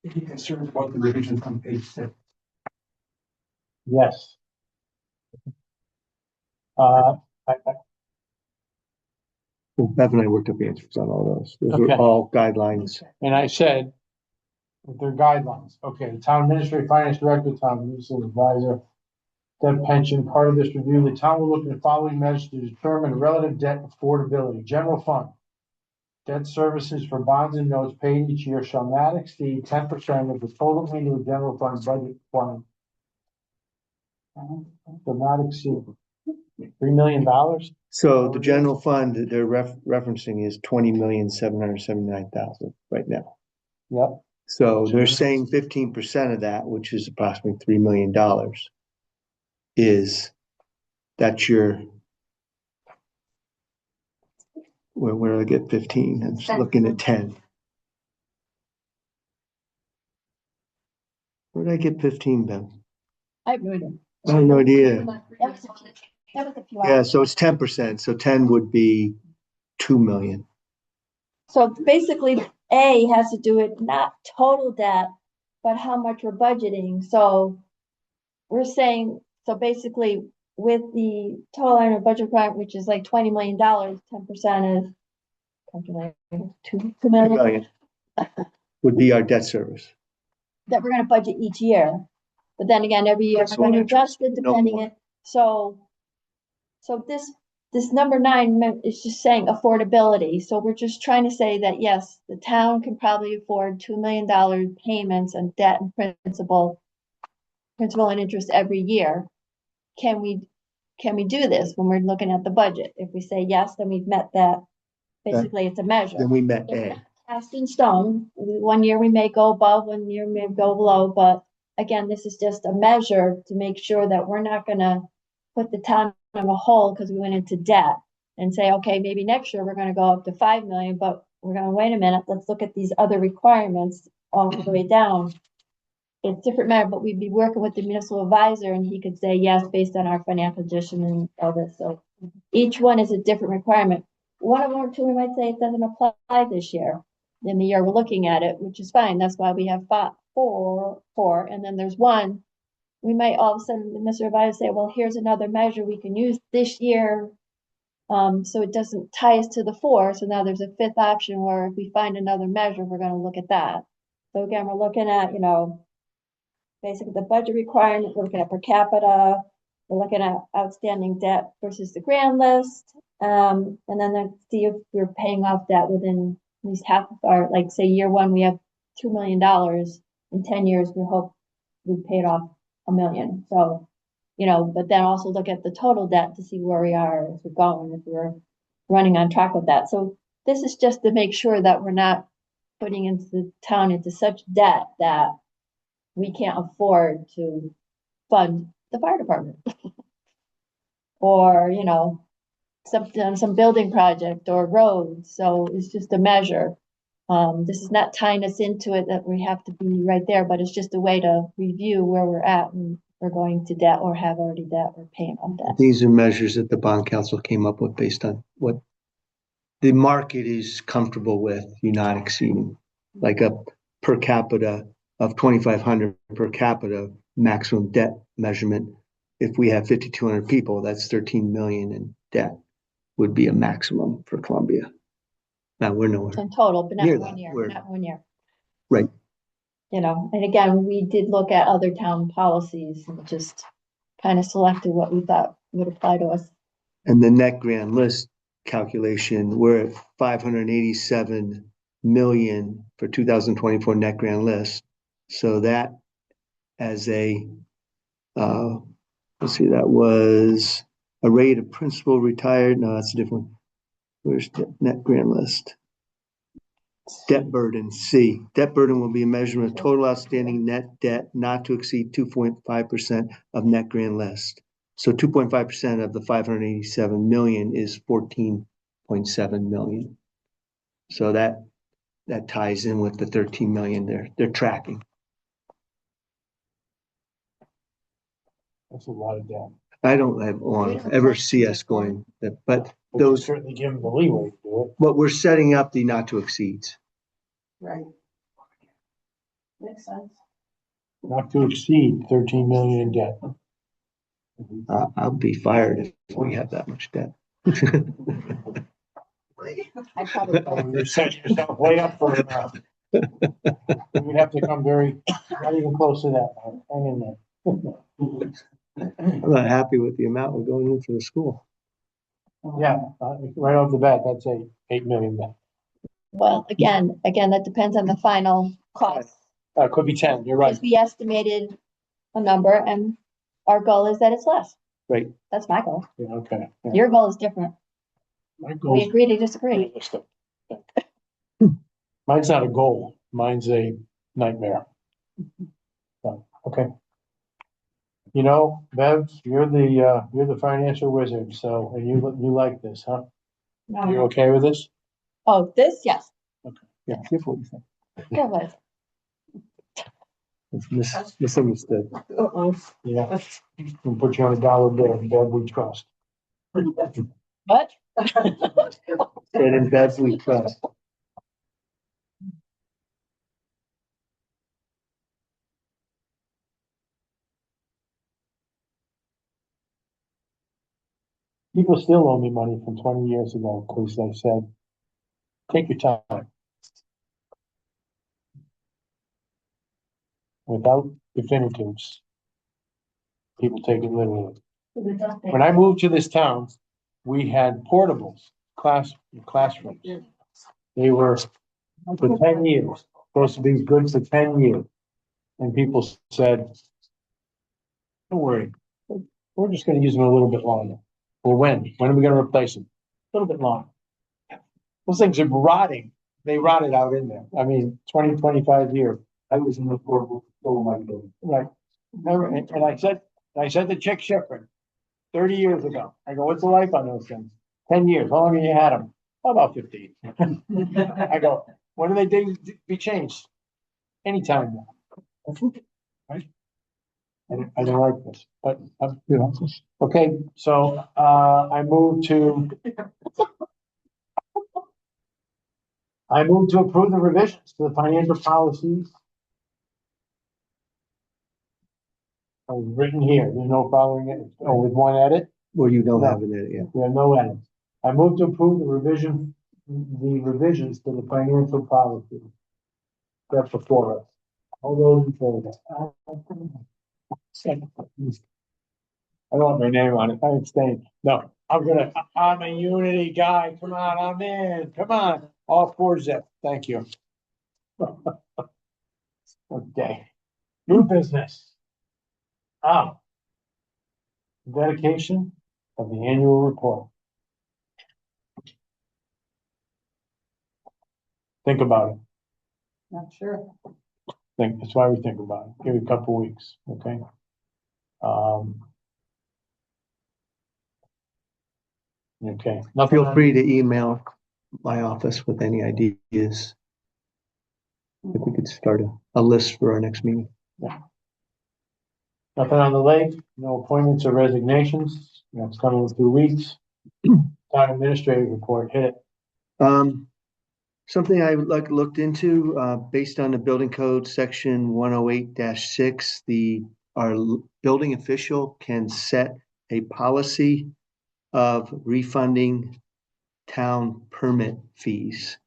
Any concerns about the revisions on page 6? Yes. Bev and I worked up the answers on all those. Those Okay. are all guidelines. And I said, that they're guidelines. Okay, town administrator, finance director, town municipal advisor, debt pension, part of this review, the town will look at the following measures to determine relative debt affordability. General fund. Debt services for bonds and notes paid each year shall not exceed 10% of the total annual general fund budget requirement. Shall not exceed $3 million. So the general fund that they're referencing is 20,779,000 right now. Yep. So they're saying 15% of that, which is approximately $3 million, that's your. Where do I get 15? I'm just looking at 10. Where did I get 15, Ben? I have no idea. I have no idea. That was a few Yeah, hours. so it's 10%. So 10 would be 2 million. So basically, A has to do with not total debt, but how much we're budgeting. So we're saying So basically, with the total annual budget requirement, which is like $20 million, 10% is calculating two million million would be our debt service. that we're gonna budget each year. But then again, every year we're gonna adjust it No depending more. it, so this number 9 is just saying affordability. So we're just trying to say that, yes, the town can probably afford $2 million payments and debt and principal and interest every year. Can we do this when we're looking at the budget? If we say yes, then we've met that. Basically, it's a measure. Then we met It's A. not cast in stone. One year we may go above, one year we may go below, but again, this is just a measure to make sure that we're not gonna put the town in a hole because we went into debt and say, okay, maybe next year we're gonna go up to 5 million, but we're gonna wait a minute, let's look at these other requirements all the way down. It's different matter, but we'd be working with the municipal advisor and he could say yes, based on our financial condition and all this. So each one is a different requirement. One of them or two, we might say it doesn't apply this year in the year we're looking at it, which is fine. That's why we have four, and then there's one. We might all of a sudden, the Mr. Advisor say, well, here's another measure we can use this year. So it doesn't tie us to the 4. So now there's a 5th option where if we find another measure, we're gonna look at that. So again, we're looking at, basically the budget requirement, we're looking at per capita, we're looking at outstanding debt versus the grand list. And then see if we're paying off debt within at least half of our, like, say, year 1, we have $2 million. In 10 years, we hope we've paid off $1 million. So, but then also look at the total debt to see where we are as we're going, if we're running on track with that. So this is just to make sure that we're not putting into the town into such debt that we can't afford to fund the fire department. Or, some building project or roads. So it's just a measure. This is not tying us into it that we have to be right there, but it's just a way to review where we're at and we're going to debt or have already debt or paying on debt. These are measures that the bond council came up with based on what the market is comfortable with, you not exceeding, like a per capita of 2,500 per capita maximum debt measurement. If we have 5,200 people, that's 13 million in debt would be a maximum for Columbia. Now we're nowhere. In total, but not Near one that, year, we're- not 1 year. Right. And again, we did look at other town policies and just kind of selected what we thought would apply to us. And the net grand list calculation, we're at 587 million for 2024 net grand list. So that as a, let's see, that was a rate of principal retired. No, that's a different one. Where's the net grand list? Debt burden, C. Debt burden will be a measurement of total outstanding net debt not to exceed 2.5% of net grand list. So 2.5% of the 587 million is 14.7 million. So that ties in with the 13 million they're tracking. That's a lot of debt. I don't want to ever see us going, but But you those, certainly give them the leeway to do it. what we're setting up the not to exceeds. Right. Makes sense. Not to exceed 13 million in debt. I'll be fired if we have that much debt. I probably, Oh, you're setting yourself way up for it now. You'd have to come not even close to that. Hang in there. I'm not happy with the amount we're going into the school. Yeah, right off the bat, that's 8 million then. well, again, that depends on the final cost. Could be 10, you're right. Because we estimated a number and our goal is that it's less. Right. That's my goal. Yeah, okay. Yeah. Your goal is different. My We goal's agree to disagree. realistic. Mine's not a goal, mine's a nightmare. So, okay. Bev, you're the financial wizard, so, and you like this, huh? You okay with this? Oh, this, yes. Yeah, give what you think. Go with. It's misunderstood. Yeah. We'll put you on a dollar bill, Bev, we trust. What? And in Bev we trust. People still owe me money from 20 years ago, because they said, take your time. Without definitives, people take it literally. When I moved to this town, we had portables, classrooms. They were for 10 years, supposed to be good for 10 years. And people said, don't worry, we're just gonna use them a little bit longer. Well, when? When are we gonna replace them? A little bit longer. Those things are rotting. They rotted out in there. I mean, 20, 25 years. I was in the portable, oh my God. Right. Never, and I said to Chick Shepherd 30 years ago, I go, what's the life on those things? 10 years. How long have you had them? About 15. I go, when do they be changed? Anytime now. Right? I don't like this, but, you know, okay, so, I move to approve the revisions to the financial policies. Written here, there's no following it, with one edit, Well, you don't No. have it in it yet. we have no edits. I move to approve the revisions to the financial policy. That's before us. All those in favor? I don't want my name on it, I abstain. No, I'm a unity guy, come on, I'm in, come on, all four zip, thank you. Okay, new business. Dedication of the annual report. Think about it, Not sure. that's why we think about it, give it a couple weeks, okay? Okay, nothing. Feel free to email my office with any ideas. If we could start a list for our next meeting. Nothing on the lake, no appointments or resignations, that's coming in 2 weeks. Town administrative report, hit it. Something I would like looked into, based on the building code section 108-6, our building official can set a policy of refunding town permit fees.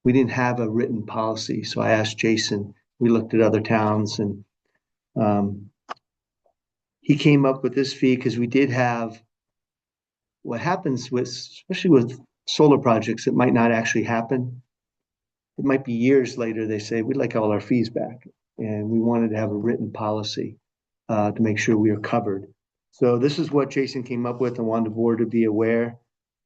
We didn't have a written policy, so I asked Jason, we looked at other towns, and he came up with this fee because we did have, what happens with, especially with solar projects, it might not actually happen. It might be years later, they say, we'd like all our fees back. And we wanted to have a written policy to make sure we are covered. So this is what Jason came up with and wanted the board to be aware.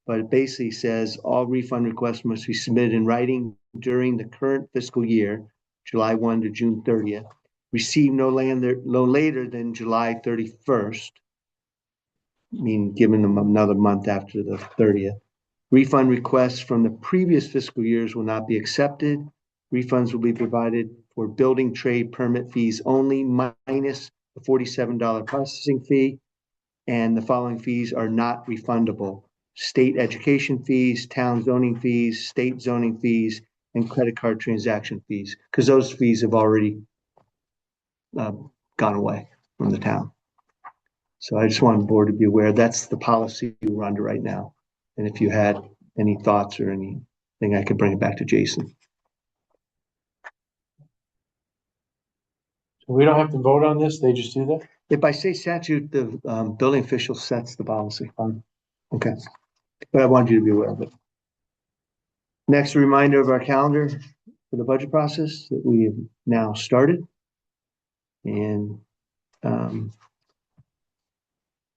But it basically says all refund requests must be submitted in writing during the current fiscal year, July 1 to June 30th. Receive no later than July 31st, meaning giving them another month after the 30th. Refund requests from the previous fiscal years will not be accepted. Refunds will be provided for building trade permit fees only, minus the $47 processing fee. And the following fees are not refundable: state education fees, town zoning fees, state zoning fees, and credit card transaction fees, because those fees have already gone away from the town. So I just want the board to be aware that's the policy we're under right now. And if you had any thoughts or anything, I could bring it back to Jason. So we don't have to vote on this, they just do that? If by state statute, the building official sets the policy. Okay, but I wanted you to be aware of it. Next, a reminder of our calendar for the budget process that we have now started. And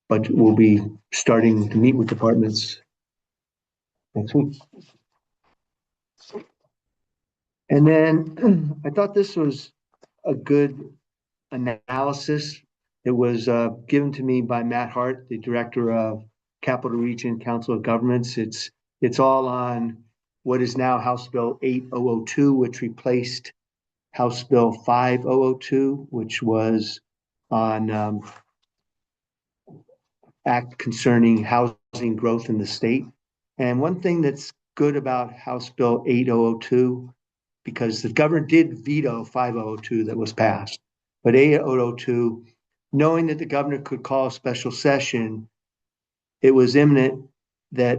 budget will be starting to meet with departments next week. And then I thought this was a good analysis. It was given to me by Matt Hart, the director of Capital Region Council of Governments. It's all on what is now House Bill 8002, which replaced House Bill 5002, which was on act concerning housing growth in the state. And one thing that's good about House Bill 8002, because the governor did veto 5002 that was passed, but 8002, knowing that the governor could call a special session, it was imminent that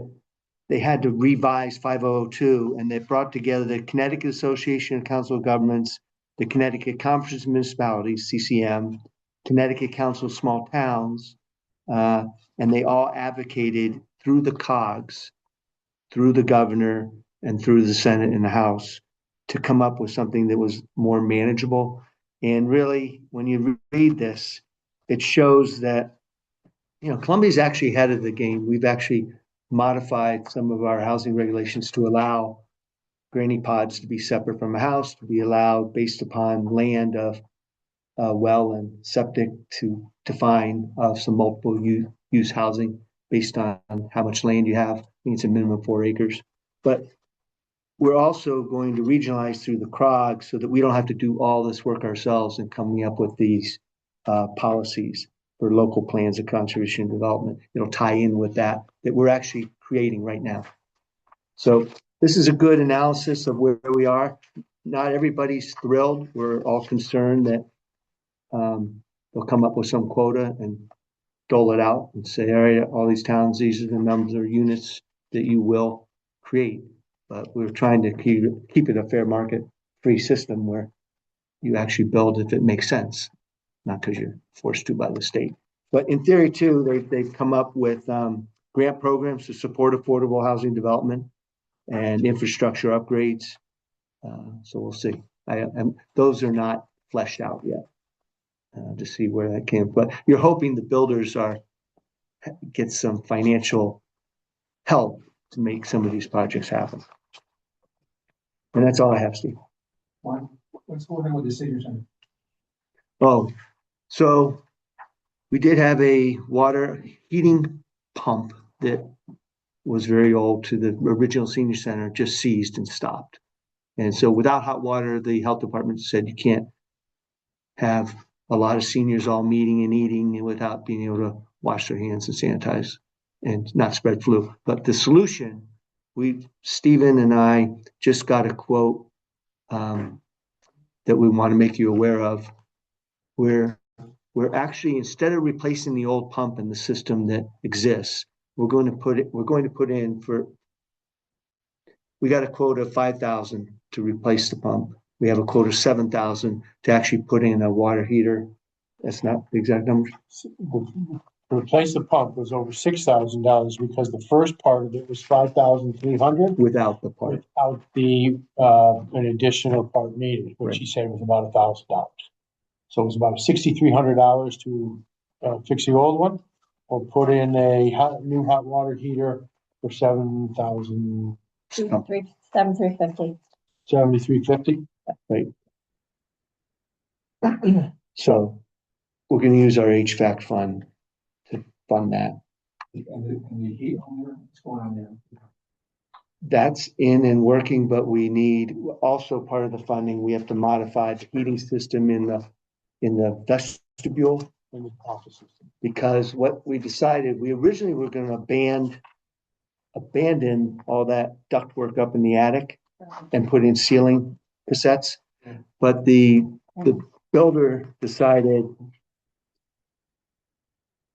they had to revise 5002, and they brought together the Connecticut Association of Council of Governments, the Connecticut Conference of Municipalities, CCM, Connecticut Council of Small Towns, and they all advocated through the COGS, through the governor, and through the Senate and the House to come up with something that was more manageable. And really, when you read this, it shows that, Columbia's actually ahead of the game. We've actually modified some of our housing regulations to allow granny pods to be separate from a house, to be allowed based upon land of well and septic to define some multiple use housing based on how much land you have. I think it's a minimum of 4 acres. But we're also going to regionalize through the CROG so that we don't have to do all this work ourselves in coming up with these policies for local plans of conservation and development. It'll tie in with that we're actually creating right now. So this is a good analysis of where we are. Not everybody's thrilled. We're all concerned that they'll come up with some quota and dole it out and say, all right, all these towns, these are the numbers of units that you will create. But we're trying to keep it a fair market free system where you actually build if it makes sense, not because you're forced to by the state. But in theory too, they've come up with grant programs to support affordable housing development and infrastructure upgrades. So we'll see. Those are not fleshed out yet to see where that came. But you're hoping the builders get some financial help to make some of these projects happen. And that's all I have, Steve. What's going on with the senior center? Oh, so we did have a water heating pump that was very old to the original senior center, just seized and stopped. And so without hot water, the health department said you can't have a lot of seniors all meeting and eating without being able to wash their hands and sanitize and not spread flu. But the solution, Stephen and I just got a quote that we want to make you aware of, where we're actually, instead of replacing the old pump in the system that exists, we got a quote of 5,000 to replace the pump. We have a quote of 7,000 to actually put in a water heater. That's not the exact number. To replace the pump was over $6,000 because the first part of it was $5,300 without the part. without the an additional part needed, which he said was about $1,000. So it was about $6,300 to fix the old one, or put in a new hot water heater for $7,000. 7,350. 7350. Right. So we're going to use our HVAC fund to fund that. And the heat on there, what's going on there? That's in and working, but we need also part of the funding. We have to modify the heating system in the vestibule In the office system. because what we decided, we originally were going to abandon all that ductwork up in the attic and put in ceiling cassettes. But the builder decided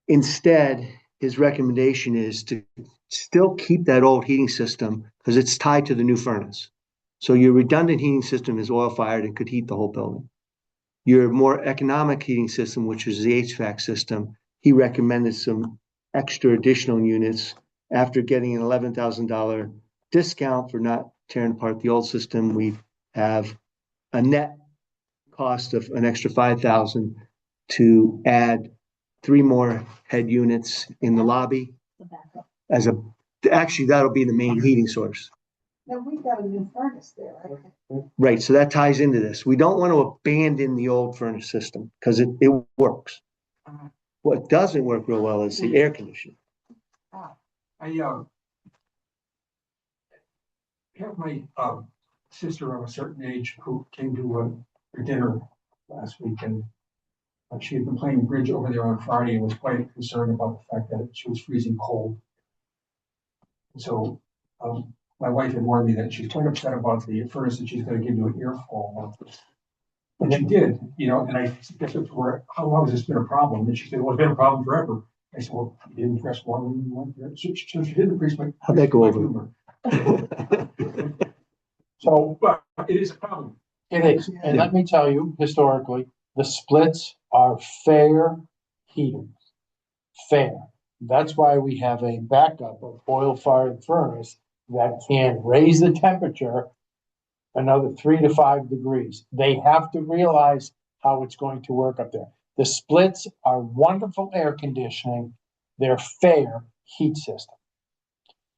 instead, his recommendation is to still keep that old heating system because it's tied to the new furnace. So your redundant heating system is oil fired and could heat the whole building. Your more economic heating system, which is the HVAC system, he recommended some extra additional units after getting an $11,000 discount for not tearing apart the old system. We have a net cost of an extra $5,000 to add 3 more head units in the lobby actually that'll be the main heating source. Now, we've got a new furnace there, right? Right, so that ties into this. We don't want to abandon the old furnace system because it works. What doesn't work real well is the air conditioning. I have my sister of a certain age who came to her dinner last week, and she had been playing bridge over there on Friday and was quite concerned about the fact that she was freezing cold. So my wife had warned me that she's quite upset about the furnace and she's going to give you an earful. And she did, and I suggested to her, how long has this been a problem? And she said, well, it's been a problem forever. I said, well, you didn't press one, and you went there. So she didn't press my. How'd that go my over? tumor. So But it is a problem. it is, and let me tell you, historically, the splits are fair heaters. Fair. That's why we have a backup of oil-fired furnace that can raise the temperature another 3 to 5 degrees. They have to realize how it's going to work up there. The splits are wonderful air conditioning. They're fair heat system.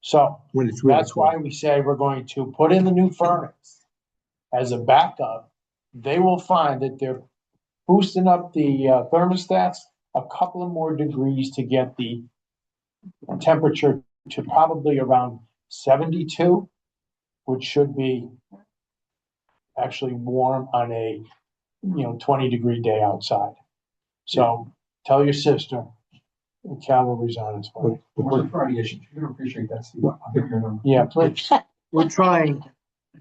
So When it's really that's why we say we're going to put in the new furnace as a backup. They will find that they're boosting up the thermostats a couple of more degrees to get the temperature to probably around 72, which should be actually warm on a 20-degree day outside. So tell your sister the cavalry's on its way. We're Friday issues. You're gonna appreciate that, Steve. I'll give you your number. Yeah, please. We're trying.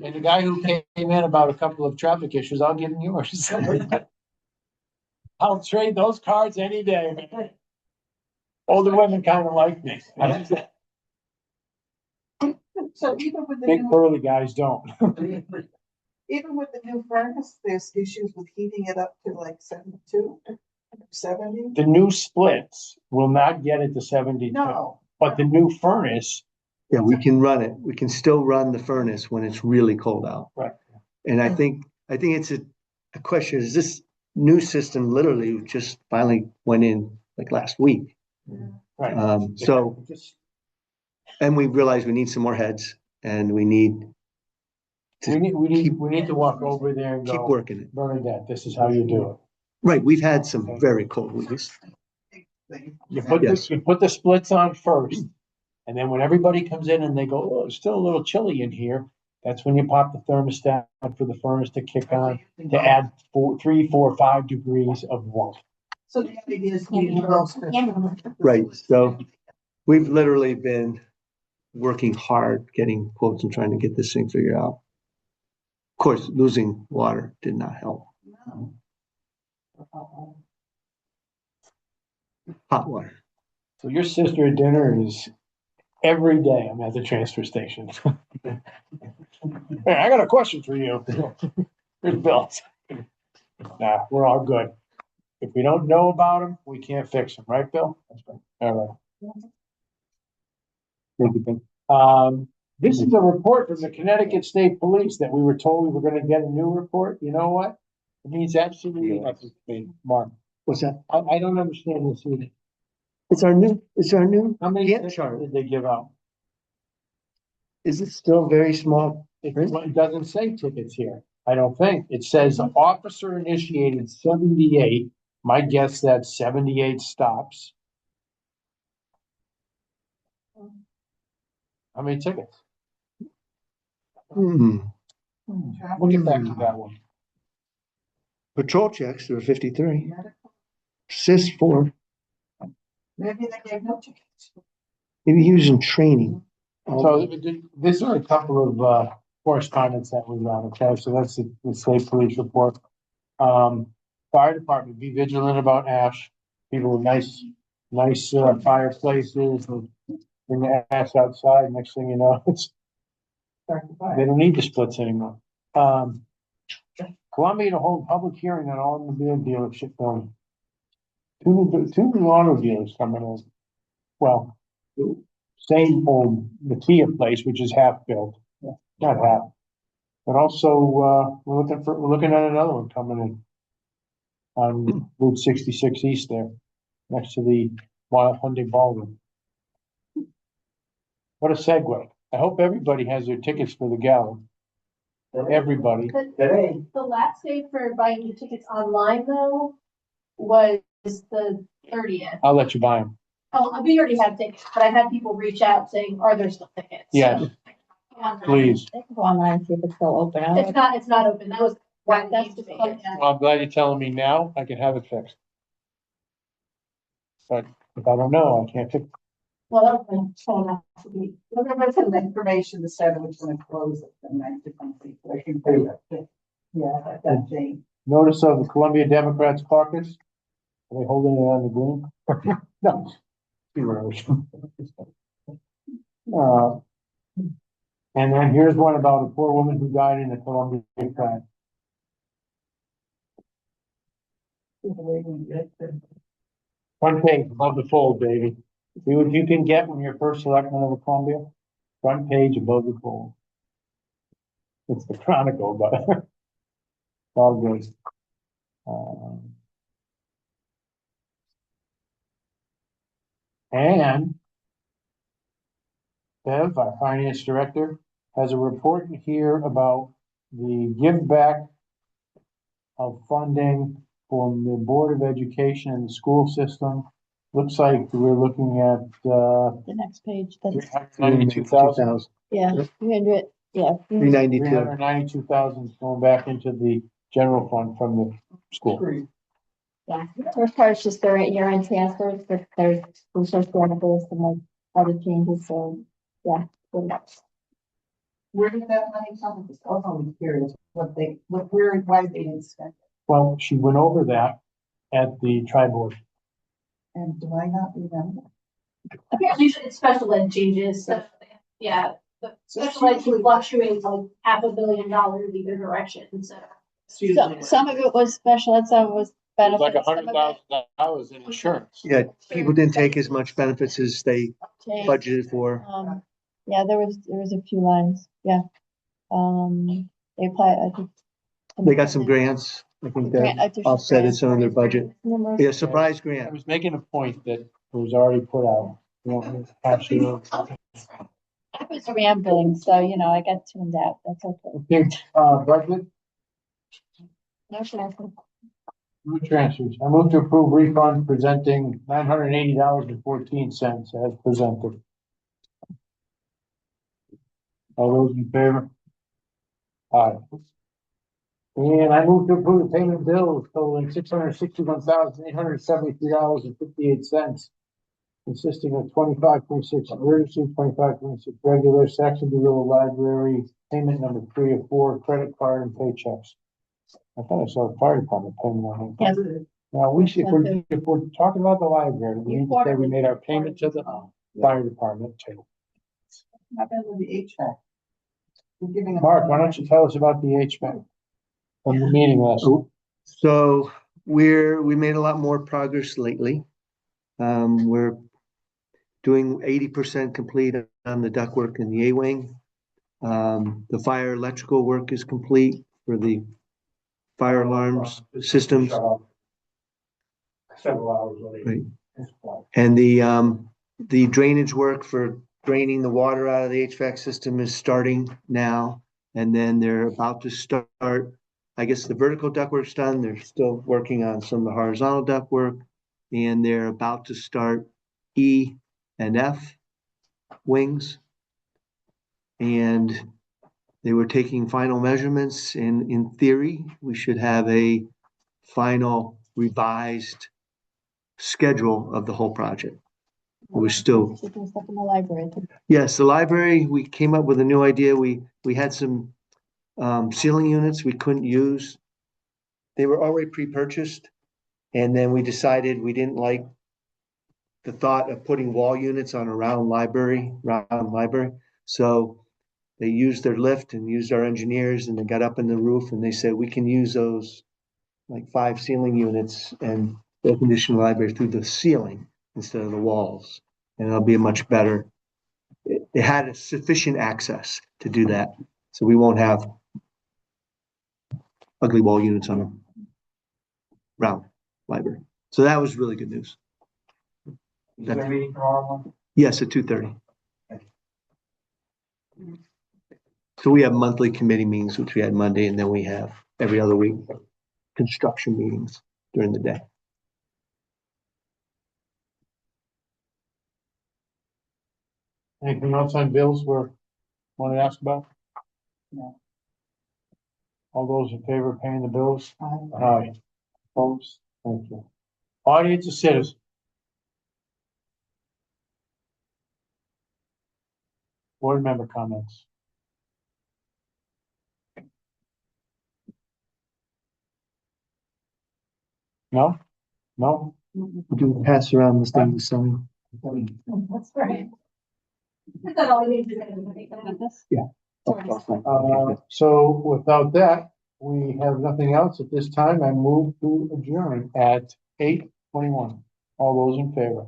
And the guy who came in about a couple of traffic issues, I'll give him yours. I'll trade those cards any day. Older women kind of like me. So even with the Big new, burly guys don't. even with the new furnace, there's issues with heating it up to like 72, 70? The new splits will not get it to 72. No. But the new furnace, Yeah, we can run it. We can still run the furnace when it's really cold out. right, And I think it's a question, is this new system literally just finally went in like last week? right. So, and we realized we need some more heads and we need We need to walk over there and keep go, working it. Bernadette, this is how you do it. Right, we've had some very cold weeks. You put the splits on first, and then when everybody comes in and they go, oh, it's still a little chilly in here, that's when you pop the thermostat for the furnace to kick on, to add 3, 4, 5 degrees of warmth. So the idea is heating those. Right, so we've literally been working hard, getting quotes and trying to get this thing figured out. Of course, losing water did not help. Hot water. So your sister at dinner is every day I'm at the transfer station. Hey, I got a question for you. Here's Bill. Nah, we're all good. If we don't know about them, we can't fix them, right, Bill? All right. Thank you, Ben. This is a report from the Connecticut State Police that we were told we were gonna get a new report. You know what? It means absolutely nothing to me, Mark. What's that? I don't understand this either. It's our new How many Gantt tickets chart. did they give out? Is it still very small? It doesn't say tickets here. I don't think. It says officer initiated 78. My guess that's 78 stops. How many tickets? We'll get back to that one. Patrol checks, there were 53. Sis 4. Maybe they gave no tickets. Maybe he was in training. So this are a couple of correspondence that we got, okay? So that's the state police report. Fire department, be vigilant about ash. People with nice fireplaces and bring the ash outside. Next thing you know, they don't need the splits anymore. Columbia to hold public hearing on automobile dealership building. Two new auto dealers coming in. Well, same old the Kia place, which is half built, not half. But also, we're looking at another one coming in on Route 66 East there, next to the Wild Hyundai Ballroom. What a segue. I hope everybody has their tickets for the gala. Everybody. The last day for buying your tickets online though was the 30th. I'll let you buy them. Oh, we already had tickets, but I had people reach out saying, are there still tickets? Yes, please. They can go online and see if it's still open. It's not open. That was. Right, that's that's the the- Well, I'm glad you're telling me now. I can have it fixed. But if I don't know, I can't fix it. Well, that was so nice to be. Look at some information that said it was gonna close at the 9:50. I can pay that. Yeah, that thing. Notice of the Columbia Democrats caucus. Are they holding it on the green? No. heroes. Uh, and then here's one about a poor woman who died in the Columbia crash. Front page above the fold, baby. See what you can get when you're first selectman of Columbia? Front page above the fold. It's the Chronicle, but it's all good. And Bev, our finance director, has a report here about the give back of funding from the Board of Education and the school system. Looks like we're looking at, The next page, that's, 392,000. yeah, 300, yeah. 392. 392,000 going back into the general fund from the school. Great. Yeah, first part is just the year-end transfers, but there's just benefits and like other changes, so, yeah. Where did that money come from? I was always curious why they didn't spend it. Well, she went over that at the tri-board. And do I not remember? Apparently it's special ed changes, so, yeah, the special ed can fluctuate like $500 million either direction, so. Some of it was special ed, some was It's like benefits. some of it $100,000 in insurance. Yeah, people didn't take as much benefits as they changed. budgeted for. Yeah, there was a few lines, yeah. They applied, I think. They got some grants. I think that offset some of their budget. Yeah, surprise I grant. was making a point that was already put out. You know, actually, I was rambling, so, I got tuned out, that's okay. budget, No transfer. new transfers. I move to approve refund presenting $980.14 as presented. All those in favor? Aye. And I move to approve the payment of bills totaling $661,873.58, consisting of 25.6 emergency, 25.6 regular, Saxon Below Library, payment number 3 of 4, credit card and paychecks. I thought I saw the fire department payment on Yes. it. Now, if we're talking about the library, we need to say we made our payment to the fire department too. How about with the HVAC? We're giving them- Mark, why don't you tell us about the HVAC from the meeting last week? So we made a lot more progress lately. We're doing 80% complete on the ductwork in the A-wing. The fire electrical work is complete for the fire alarms systems. Several hours later. Right. And the drainage work for draining the water out of the HVAC system is starting now. And then they're about to start, I guess the vertical ductwork's done. They're still working on some of the horizontal ductwork. And they're about to start E and F wings. And they were taking final measurements, and in theory, we should have a final revised schedule of the whole project. We're still, Doing stuff in the library. yes, the library, we came up with a new idea. We had some ceiling units we couldn't use. They were already pre-purchased, and then we decided we didn't like the thought of putting wall units on a round library. So they used their lift and used our engineers, and they got up in the roof and they said, we can use those like 5 ceiling units and air condition the library through the ceiling instead of the walls. And it'll be a much better, it had a sufficient access to do that. So we won't have ugly wall units on a round library. So that was really good news. Is there a meeting tomorrow? Yes, at 2:30. So we have monthly committee meetings, which we had Monday, and then we have every other week construction meetings during the day. Anything else on bills we're want to ask about? No. All those in favor of paying the bills? Aye. Opposed? Thank you. Audience of citizens. Board member comments. No? No? Do we pass around this thing to sign? That's right. Is that all you need to say? So without that, we have nothing else at this time. I move to adjourn at 8:21. All those in favor?